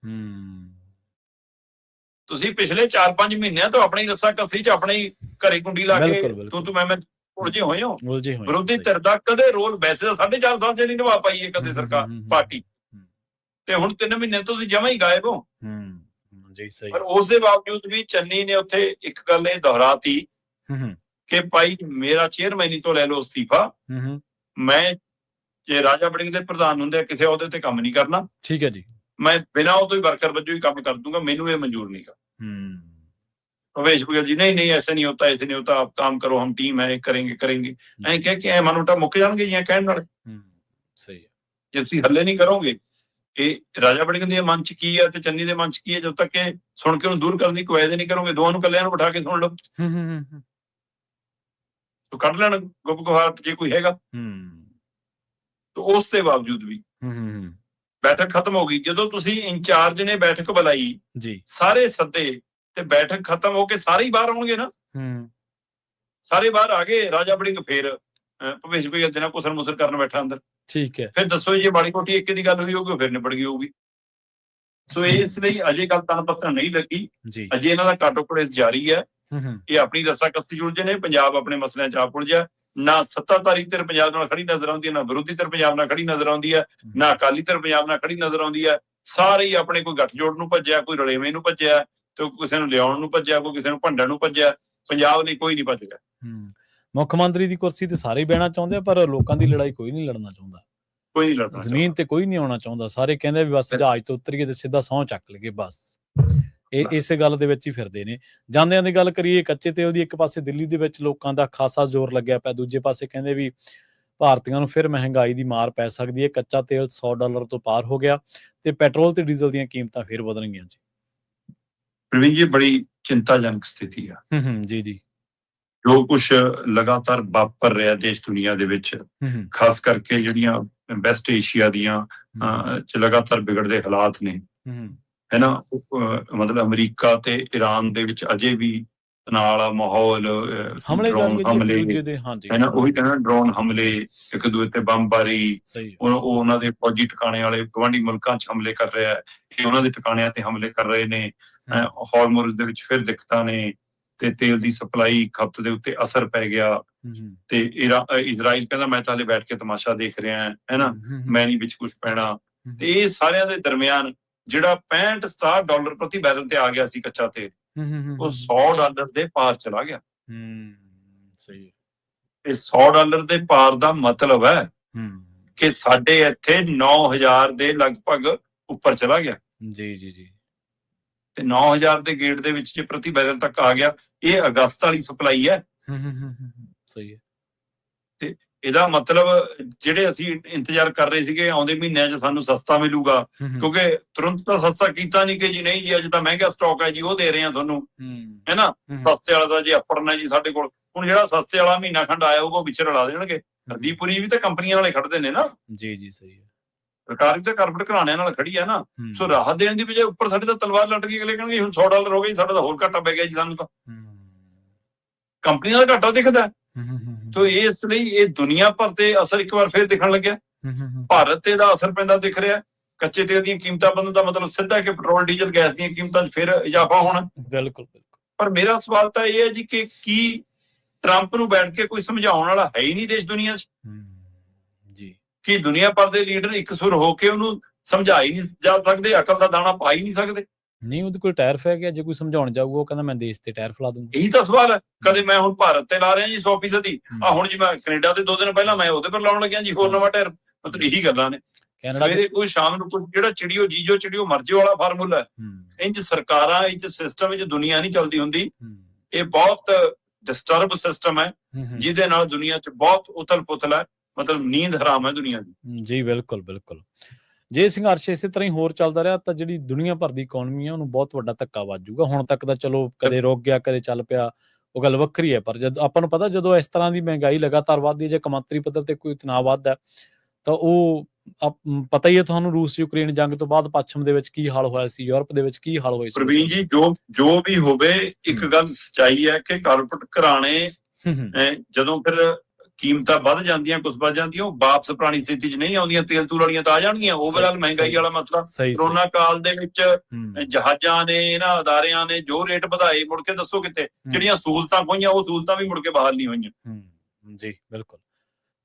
[SPEAKER 2] ਤੁਸੀਂ ਪਿਛਲੇ 4-5 ਮਹੀਨਿਆਂ ਤੋਂ ਆਪਣੀ ਰੱਸਾ ਕੱਸੀ 'ਚ ਆਪਣੇ ਹੀ ਘਰੇ ਕੁੰਡੀ ਲਾ ਕੇ ਤੂੰ ਮੈਂ ਉਲਝੇ ਹੋਏ ਹੋ। ਵਿਰੋਧੀ ਧਿਰ ਦਾ ਕਦੇ ਰੋਲ ਵੈਸੇ ਤਾਂ 4.5 ਸਾਲ 'ਚ ਨਹੀਂ ਨਿਭਾ ਪਾਈ ਹੈ ਕਦੇ ਸਰਕਾਰ ਪਾਰਟੀ, ਤੇ ਹੁਣ 3 ਮਹੀਨੇ ਤੋਂ ਤੁਸੀਂ ਜਮਾ ਹੀ ਗਾਇਬ ਹੋ। ਪਰ ਉਸ ਦੇ ਬਾਵਜੂਦ ਵੀ ਚੰਨੀ ਨੇ ਉੱਥੇ ਇੱਕ ਗੱਲ ਇਹ ਦੁਹਰਾਤੀ ਕਿ ਭਾਈ ਮੇਰਾ ਚੇਅਰਮੈਨੀ ਤੋਂ ਲੈ ਲਓ ਅਸਤੀਫਾ, ਮੈਂ ਜੇ ਰਾਜਾ ਵੜਿੰਗ ਦੇ ਪ੍ਰਧਾਨ ਹੁੰਦੇ ਕਿਸੇ ਅਹੁਦੇ ਤੇ ਕੰਮ ਨਹੀਂ ਕਰਨਾ।
[SPEAKER 1] ਠੀਕ ਹੈ ਜੀ।
[SPEAKER 2] ਮੈਂ ਬਿਨਾਂ ਉਹ ਤੋਂ ਹੀ ਵਰਕਰ ਵਜੋਂ ਹੀ ਕੰਮ ਕਰ दूंगा, ਮੈਨੂੰ ਇਹ ਮਨਜ਼ੂਰ ਨਹੀਂਗਾ। भूपेश बघेल जी नहीं नहीं ऐसे नहीं होता, ऐसे नहीं होता, आप काम करो, हम टीम है, करेंगे करेंगे, ऐ कह के ऐ मानोटा मुक जाणगे जी कहण नाल।
[SPEAKER 1] सही है।
[SPEAKER 2] ਜੇ ਤੁਸੀਂ ਹੱਲੇ ਨਹੀਂ ਕਰੋਗੇ, ਇਹ ਰਾਜਾ ਵੜਿੰਗ ਦੇ ਮਨ ਚ ਕੀ ਹੈ ਤੇ ਚੰਨੀ ਦੇ ਮਨ ਚ ਕੀ ਹੈ, ਜਦੋਂ ਤੱਕ ਇਹ ਸੁਣ ਕੇ ਉਹਨੂੰ ਦੂਰ ਕਰਨ ਦੀ ਕਵਾਇਦ ਨਹੀਂ ਕਰੋਗੇ, ਦੋਵਾਂ ਨੂੰ ਇਕੱਲਿਆਂ ਨੂੰ ਬਿਠਾ ਕੇ ਸੁਣ ਲਓ, ਤੋ ਕੱਢ ਲੈਣ ਗੁੱਪ ਗੁਹਾਟ ਜੇ ਕੋਈ ਹੈਗਾ। तो ਉਸ ਦੇ ਬਾਵਜੂਦ ਵੀ ਬੈਠਕ ਖਤਮ ਹੋ ਗਈ। ਜਦੋਂ ਤੁਸੀਂ ਇੰਚਾਰਜ ਨੇ ਬੈਠਕ ਬੁਲਾਈ
[SPEAKER 1] ਜੀ, ਸਾਰੇ
[SPEAKER 2] ਸੱਦੇ ਤੇ ਬੈਠਕ ਖਤਮ ਹੋ ਕੇ ਸਾਰੇ ਹੀ ਬਾਹਰ ਆਉਣਗੇ ਨਾ, ਸਾਰੇ ਬਾਹਰ ਆ ਗਏ, ਰਾਜਾ ਵੜਿੰਗ ਫੇਰ ਭੁਪੇਸ਼ ਬਘੇਲ ਦੇ ਨਾਲ ਕੁਸਰ ਮੁਸਰ ਕਰਨ ਬੈਠਾ ਅੰਦਰ।
[SPEAKER 1] ਠੀਕ ਹੈ।
[SPEAKER 2] ਫਿਰ ਦੱਸੋ ਜੇ ਮਾੜੀ ਮੋਟੀ ਇੱਕ ਦੀ ਗੱਲ ਹੋਈ ਹੋਊਗੀ, ਫਿਰ ਨਿਬੜ ਗਈ ਹੋਊਗੀ। ਸੋ ਇਸ ਲਈ ਅਜੇ ਗੱਲ ਤਾਂ ਪਤਾ ਨਹੀਂ ਲੱਗੀ, ਅਜੇ ਇਹਨਾਂ ਦਾ ਕਾਟੋ ਕੜੇਸ ਜਾਰੀ ਹੈ। ਇਹ ਆਪਣੀ ਰੱਸਾਕੱਸੀ ਉਲਝੇ ਨੇ, ਪੰਜਾਬ ਆਪਣੇ ਮਸਲਿਆਂ ਚ ਆਪ ਉਲਝਿਆ। ਨਾ ਸੱਤਾਧਾਰੀ ਧਿਰ ਪੰਜਾਬ ਨਾਲ ਖੜੀ ਨਜ਼ਰ ਆਉਂਦੀ ਹੈ, ਨਾ ਵਿਰੋਧੀ ਧਿਰ ਪੰਜਾਬ ਨਾਲ ਖੜੀ ਨਜ਼ਰ ਆਉਂਦੀ ਹੈ, ਨਾ ਅਕਾਲੀ ਧਿਰ ਪੰਜਾਬ ਨਾਲ ਖੜੀ ਨਜ਼ਰ ਆਉਂਦੀ ਹੈ। ਸਾਰੇ ਹੀ ਆਪਣੇ ਕੋਈ ਗੱਠਜੋੜ ਨੂੰ ਭੱਜਿਆ, ਕੋਈ ਰਲੇਵੇਂ ਨੂੰ ਭੱਜਿਆ, ਤੇ ਕਿਸੇ ਨੂੰ ਲਿਆਉਣ ਨੂੰ ਭੱਜਿਆ, ਕੋਈ ਕਿਸੇ ਨੂੰ ਭੰਡਣ ਨੂੰ ਭੱਜਿਆ। ਪੰਜਾਬ ਲਈ ਕੋਈ ਨਹੀਂ ਭੱਜਦਾ।
[SPEAKER 1] ਮੁੱਖ ਮੰਤਰੀ ਦੀ ਕੁਰਸੀ ਤੇ ਸਾਰੇ ਬਹਿਣਾ ਚਾਹੁੰਦੇ ਆ, ਪਰ ਲੋਕਾਂ ਦੀ ਲੜਾਈ ਕੋਈ ਨਹੀਂ ਲੜਨਾ ਚਾਹੁੰਦਾ,
[SPEAKER 2] ਕੋਈ ਨਹੀਂ ਲੜਨਾ,
[SPEAKER 1] ਜ਼ਮੀਨ ਤੇ ਕੋਈ ਨਹੀਂ ਆਉਣਾ ਚਾਹੁੰਦਾ। ਸਾਰੇ ਕਹਿੰਦੇ ਵੀ ਬਸ ਜਹਾਜ਼ ਤੋਂ ਉਤਰੀਏ ਤੇ ਸਿੱਧਾ ਸਹੁੰ ਚੱਕ ਲਈਏ, ਬਸ ਇਹ ਇਸੇ ਗੱਲ ਦੇ ਵਿੱਚ ਹੀ ਫਿਰਦੇ ਨੇ। ਜਾਂਦਿਆਂ ਦੀ ਗੱਲ ਕਰੀਏ ਕੱਚੇ ਤੇਲ ਦੀ, ਇੱਕ ਪਾਸੇ ਦਿੱਲੀ ਦੇ ਵਿੱਚ ਲੋਕਾਂ ਦਾ ਖਾਸਾ ਜ਼ੋਰ ਲੱਗਿਆ ਪਿਆ, ਦੂਜੇ ਪਾਸੇ ਕਹਿੰਦੇ ਵੀ ਭਾਰਤੀਆਂ ਨੂੰ ਫਿਰ ਮਹਿੰਗਾਈ ਦੀ ਮਾਰ ਪੈ ਸਕਦੀ ਹੈ। ਕੱਚਾ ਤੇਲ $100 ਤੋਂ ਪਾਰ ਹੋ ਗਿਆ ਤੇ ਪੈਟਰੋਲ ਤੇ ਡੀਜ਼ਲ ਦੀਆਂ ਕੀਮਤਾਂ ਫਿਰ ਵਧਣਗੀਆਂ ਜੀ।
[SPEAKER 2] ਪ੍ਰਵੀਨ ਜੀ, ਬੜੀ ਚਿੰਤਾਜਨਕ ਸਥਿਤੀ ਆ।
[SPEAKER 1] ਜੀ ਜੀ।
[SPEAKER 2] ਜੋ ਕੁਛ ਲਗਾਤਾਰ ਵਾਪਰ ਰਿਹਾ ਦੇਸ਼ ਦੁਨੀਆ ਦੇ ਵਿੱਚ, ਖਾਸ ਕਰਕੇ ਜਿਹੜੀਆਂ ਵੈਸਟ ਏਸ਼ੀਆ ਦੀਆਂ ਚ ਲਗਾਤਾਰ ਵਿਗੜਦੇ ਹਾਲਾਤ ਨੇ, ਹੈ ਨਾ, ਮਤਲਬ ਅਮਰੀਕਾ ਤੇ ਈਰਾਨ ਦੇ ਵਿੱਚ ਅਜੇ ਵੀ ਤਣਾਅ ਵਾਲਾ ਮਾਹੌਲ,
[SPEAKER 1] ਹਮਲੇ
[SPEAKER 2] ਹੈ ਨਾ, ਉਹੀ ਕਹਿੰਦਾ ਡਰੋਨ ਹਮਲੇ, ਇੱਕ ਦੂਜੇ ਤੇ ਬੰਬਬਾਰੀ, ਉਹ ਉਹਨਾਂ ਦੇ ਫੌਜੀ ਟਿਕਾਣੇ ਵਾਲੇ ਗਵਾਂਢੀ ਮੁਲਕਾਂ ਚ ਹਮਲੇ ਕਰ ਰਿਹਾ ਹੈ, ਇਹ ਉਹਨਾਂ ਦੇ ਟਿਕਾਣਿਆਂ ਤੇ ਹਮਲੇ ਕਰ ਰਹੇ ਨੇ। ਹਾਰਮੁਜ਼ ਦੇ ਵਿੱਚ ਫਿਰ ਦਿੱਕਤਾਂ ਨੇ, ਤੇ ਤੇਲ ਦੀ ਸਪਲਾਈ ਖਪਤ ਦੇ ਉੱਤੇ ਅਸਰ ਪੈ ਗਿਆ, ਤੇ ਇਜ਼ਰਾਈਲ ਕਹਿੰਦਾ ਮੈਂ ਤਾਂ ਹਲੇ ਬੈਠ ਕੇ ਤਮਾਸ਼ਾ ਦੇਖ ਰਿਹਾ, ਹੈ ਨਾ, ਮੈਂ ਨਹੀਂ ਵਿੱਚ ਕੁਛ ਪੈਣਾ। ਤੇ ਇਹ ਸਾਰਿਆਂ ਦੇ ਦਰਮਿਆਨ ਜਿਹੜਾ $65-67 ਪ੍ਰਤੀ ਬੈਰਲ ਤੇ ਆ ਗਿਆ ਸੀ ਕੱਚਾ ਤੇਲ, ਉਹ $100 ਦੇ ਪਾਰ ਚਲਾ ਗਿਆ।
[SPEAKER 1] ਸਹੀ ਹੈ।
[SPEAKER 2] ਇਹ $100 ਦੇ ਪਾਰ ਦਾ ਮਤਲਬ ਹੈ ਕਿ ਸਾਡੇ ਇੱਥੇ 9000 ਦੇ ਲਗਭਗ ਉੱਪਰ ਚਲਾ ਗਿਆ।
[SPEAKER 1] ਜੀ ਜੀ ਜੀ।
[SPEAKER 2] ਤੇ 9000 ਦੇ ਗੇਟ ਦੇ ਵਿੱਚ ਜੇ ਪ੍ਰਤੀ ਬੈਰਲ ਤੱਕ ਆ ਗਿਆ, ਇਹ ਅਗਸਤ ਵਾਲੀ ਸਪਲਾਈ ਹੈ।
[SPEAKER 1] ਸਹੀ ਹੈ।
[SPEAKER 2] ਤੇ ਇਹਦਾ ਮਤਲਬ ਜਿਹੜੇ ਅਸੀਂ ਇੰਤਜ਼ਾਰ ਕਰ ਰਹੇ ਸੀਗੇ ਆਉਂਦੇ ਮਹੀਨਿਆਂ 'ਚ ਸਾਨੂੰ ਸਸਤਾ ਮਿਲੂਗਾ, ਕਿਉਂਕਿ ਤੁਰੰਤ ਤਾਂ ਸਸਤਾ ਕੀਤਾ ਨਹੀਂ ਕਿ ਜੀ ਨਹੀਂ ਜੀ ਅੱਜ ਤਾਂ ਮਹਿੰਗਾ ਸਟਾਕ ਹੈ ਜੀ, ਉਹ ਦੇ ਰਹੇ ਆ ਤੁਹਾਨੂੰ, ਹੈ ਨਾ, ਸਸਤੇ ਵਾਲਾ ਦਾ ਜੇ ਅਪੜਨਾ ਜੀ ਸਾਡੇ ਕੋਲ। ਹੁਣ ਜਿਹੜਾ ਸਸਤੇ ਵਾਲਾ ਮਹੀਨਾ ਖੰਡ ਆਇਆ ਉਹ ਵਿੱਚ ਰਲਾ ਦੇਣਗੇ। ਹਰਦੀਪੁਰੀ ਵੀ ਤਾਂ ਕੰਪਨੀਆਂ ਵਾਲੇ ਖੜਦੇ ਨੇ ਨਾ।
[SPEAKER 1] ਜੀ ਜੀ ਸਹੀ ਹੈ।
[SPEAKER 2] ਸਰਕਾਰ ਵੀ ਤਾਂ ਕਾਰਪੋਰੇਟ ਘਰਾਣਿਆਂ ਨਾਲ ਖੜੀ ਹੈ ਨਾ। ਸੋ ਰਾਹਤ ਦੇਣ ਦੀ ਬਜਾਏ ਉੱਪਰ ਸਾਡੇ ਤਾਂ ਤਲਵਾਰ ਲੱਟ ਗਈ, ਅਗਲੇ ਕਹਿਣਗੇ ਹੁਣ $100 ਹੋ ਗਈ, ਸਾਡਾ ਤਾਂ ਹੋਰ ਘਾਟਾ ਪੈ ਗਿਆ ਜੀ, ਸਾਨੂੰ ਤਾਂ ਕੰਪਨੀਆਂ ਦਾ ਘਾਟਾ ਦਿਖਦਾ। ਤੋ ਇਸ ਲਈ ਇਹ ਦੁਨੀਆ ਭਰ ਤੇ ਅਸਰ ਇੱਕ ਵਾਰ ਫੇਰ ਦਿਖਣ ਲੱਗਿਆ। ਭਾਰਤ ਤੇ ਇਹਦਾ ਅਸਰ ਪੈਂਦਾ ਦਿਖ ਰਿਹਾ। ਕੱਚੇ ਤੇਲ ਦੀਆਂ ਕੀਮਤਾਂ ਵਧਣ ਦਾ ਮਤਲਬ ਸਿੱਧਾ ਕਿ ਪੈਟਰੋਲ ਡੀਜ਼ਲ ਗੈਸ ਦੀਆਂ ਕੀਮਤਾਂ 'ਚ ਫਿਰ ਇਜ਼ਾਫਾ ਹੋਣਾ।
[SPEAKER 1] ਬਿਲਕੁਲ ਬਿਲਕੁਲ। ਪਰ
[SPEAKER 2] ਮੇਰਾ ਸਵਾਲ ਤਾਂ ਇਹ ਹੈ ਜੀ ਕਿ ਕੀ ਟਰੰਪ ਨੂੰ ਬੈਠ ਕੇ ਕੋਈ ਸਮਝਾਉਣ ਵਾਲਾ ਹੈ ਹੀ ਨਹੀਂ ਦੇਸ਼ ਦੁਨੀਆ 'ਚ ਜੀ, ਕਿ ਦੁਨੀਆ ਭਰ ਦੇ ਲੀਡਰ ਇੱਕ ਸੁਰ ਹੋ ਕੇ ਉਹਨੂੰ ਸਮਝਾ ਹੀ ਨਹੀਂ ਜਾ ਸਕਦੇ, ਅਕਲ ਦਾ ਦਾਣਾ ਪਾ ਹੀ ਨਹੀਂ ਸਕਦੇ।
[SPEAKER 1] ਨਹੀਂ, ਉਹਦੇ ਕੋਲ ਟਾਇਰ ਫੈ ਗਿਆ, ਜੇ ਕੋਈ ਸਮਝਾਉਣ ਜਾਊਗਾ ਉਹ ਕਹਿੰਦਾ ਮੈਂ ਦੇਸ਼ ਤੇ ਟਾਇਰ ਫਲਾ ਦੂੰਗਾ।
[SPEAKER 2] ਇਹੀ ਤਾਂ ਸਵਾਲ ਹੈ। ਕਦੇ ਮੈਂ ਹੁਣ ਭਾਰਤ ਤੇ ਲਾ ਰਿਹਾ ਜੀ 100% ਦੀ, ਹੁਣ ਜੀ ਮੈਂ ਕੈਨੇਡਾ ਤੇ 2 ਦਿਨ ਪਹਿਲਾਂ ਮੈਂ ਉਹਦੇ ਪਰ ਲਾਉਣ ਲੱਗਿਆ ਜੀ ਹੋਰ ਨਵਾਂ ਟਾਇਰ। ਮਤਲਬ ਇਹੀ ਗੱਲਾਂ ਨੇ। ਸਵੇਰੇ ਕੋਈ ਸ਼ਾਮ ਨੂੰ ਕੁਝ, ਜਿਹੜਾ ਚਿੜੀਓ ਜੀਜੋ ਚਿੜੀਓ ਮਰਜ਼ੀ ਵਾਲਾ ਫਾਰਮੂਲਾ ਹੈ। ਇੰਜ ਸਰਕਾਰਾਂ, ਇੰਜ ਸਿਸਟਮ ਵਿੱਚ ਦੁਨੀਆ ਨਹੀਂ ਚੱਲਦੀ ਹੁੰਦੀ। ਇਹ ਬਹੁਤ ਡਿਸਟਰਬ ਸਿਸਟਮ ਹੈ ਜਿਹਦੇ ਨਾਲ ਦੁਨੀਆ 'ਚ ਬਹੁਤ ਉਥਲ ਪੁਥਲ ਹੈ, ਮਤਲਬ ਨੀਂਦ ਹਰਾਮ ਹੈ ਦੁਨੀਆ ਦੀ। ਜੀ ਬਿਲਕੁਲ ਬਿਲਕੁਲ। ਜੇ ਸੰਘਰਸ਼ ਇਸੇ ਤਰ੍ਹਾਂ ਹੀ ਹੋਰ ਚੱਲਦਾ ਰਿਹਾ ਤਾਂ ਜਿਹੜੀ ਦੁਨੀਆ ਭਰ ਦੀ ਇਕਨੋਮੀ ਹੈ ਉਹਨੂੰ ਬਹੁਤ ਵੱਡਾ ਧੱਕਾ ਵੱਜੂਗਾ। ਹੁਣ ਤੱਕ ਤਾਂ ਚਲੋ ਕਦੇ ਰੁਕ ਗਿਆ, ਕਦੇ ਚੱਲ ਪਿਆ, ਉਹ ਗੱਲ ਵੱਖਰੀ ਹੈ। ਪਰ ਜਦ ਆਪਾਂ ਨੂੰ ਪਤਾ, ਜਦੋਂ ਇਸ ਤਰ੍ਹਾਂ ਦੀ ਮਹਿੰਗਾਈ ਲਗਾਤਾਰ ਵੱਧਦੀ ਹੈ, ਜੇ ਕੌਮਾਂਤਰੀ ਪੱਧਰ ਤੇ ਕੋਈ ਤਣਾਅ ਵੱਧਦਾ ਤਾਂ ਉਹ ਪਤਾ ਹੀ ਹੈ ਤੁਹਾਨੂੰ, ਰੂਸ ਯੂਕਰੇਨ ਜੰਗ ਤੋਂ ਬਾਅਦ ਪੱਛਮ ਦੇ ਵਿੱਚ ਕੀ ਹਾਲ ਹੋਇਆ ਸੀ, ਯੂਰਪ ਦੇ ਵਿੱਚ ਕੀ ਹਾਲ ਹੋਏ ਸੀ। ਪ੍ਰਵੀਨ ਜੀ, ਜੋ ਵੀ ਹੋਵੇ, ਇੱਕ ਗੱਲ ਸੱਚਾਈ ਹੈ ਕਿ ਕਾਰਪੋਰੇਟ ਘਰਾਣੇ ਜਦੋਂ ਫਿਰ ਕੀਮਤਾਂ ਵੱਧ ਜਾਂਦੀਆਂ, ਕੁਝ ਵੱਧ ਜਾਂਦੀਆਂ, ਉਹ ਵਾਪਸ ਪੁਰਾਣੀ ਸਥਿਤੀ 'ਚ ਨਹੀਂ ਆਉਂਦੀਆਂ। ਤੇਲ ਤੂਲ ਵਾਲੀਆਂ ਤਾਂ ਆ ਜਾਣਗੀਆਂ। ਓਵਰਆਲ ਮਹਿੰਗਾਈ ਵਾਲਾ ਮਸਲਾ, ਕਰੋਨਾ ਕਾਲ ਦੇ ਵਿੱਚ ਜਹਾਜ਼ਾਂ ਨੇ, ਇਹਨਾਂ ਅਦਾਰਿਆਂ ਨੇ ਜੋ ਰੇਟ ਵਧਾਏ, ਮੁੜ ਕੇ ਦੱਸੋ ਕਿੱਥੇ। ਜਿਹੜੀਆਂ ਸਹੂਲਤਾਂ ਹੋਈਆਂ ਉਹ ਸਹੂਲਤਾਂ ਵੀ ਮੁੜ ਕੇ ਬਹਾਲ ਨਹੀਂ ਹੋਈਆਂ। ਜੀ ਬਿਲਕੁਲ।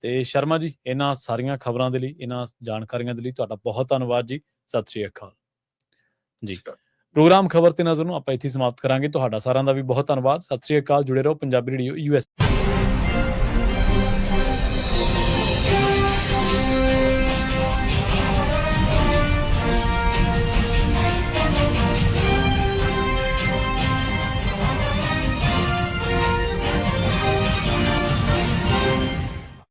[SPEAKER 2] ਤੇ ਸ਼ਰਮਾ ਜੀ, ਇਹਨਾਂ ਸਾਰੀਆਂ ਖਬਰਾਂ ਦੇ ਲਈ, ਇਹਨਾਂ ਜਾਣਕਾਰੀਆਂ ਦੇ ਲਈ ਤੁਹਾਡਾ ਬਹੁਤ ਧੰਨਵਾਦ ਜੀ। ਸਤਿ ਸ੍ਰੀ ਅਕਾਲ ਜੀ। ਪ੍ਰੋਗਰਾਮ ਖਬਰ ਤੇ ਨਜ਼ਰ ਨੂੰ ਆਪਾਂ ਇੱਥੇ ਸਮਾਪਤ ਕਰਾਂਗੇ। ਤੁਹਾਡਾ ਸਾਰਿਆਂ ਦਾ ਵੀ ਬਹੁਤ ਧੰਨਵਾਦ। ਸਤਿ ਸ੍ਰੀ ਅਕਾਲ। ਜੁੜੇ ਰਹੋ ਪੰਜਾਬੀ ਰੇਡੀਓ US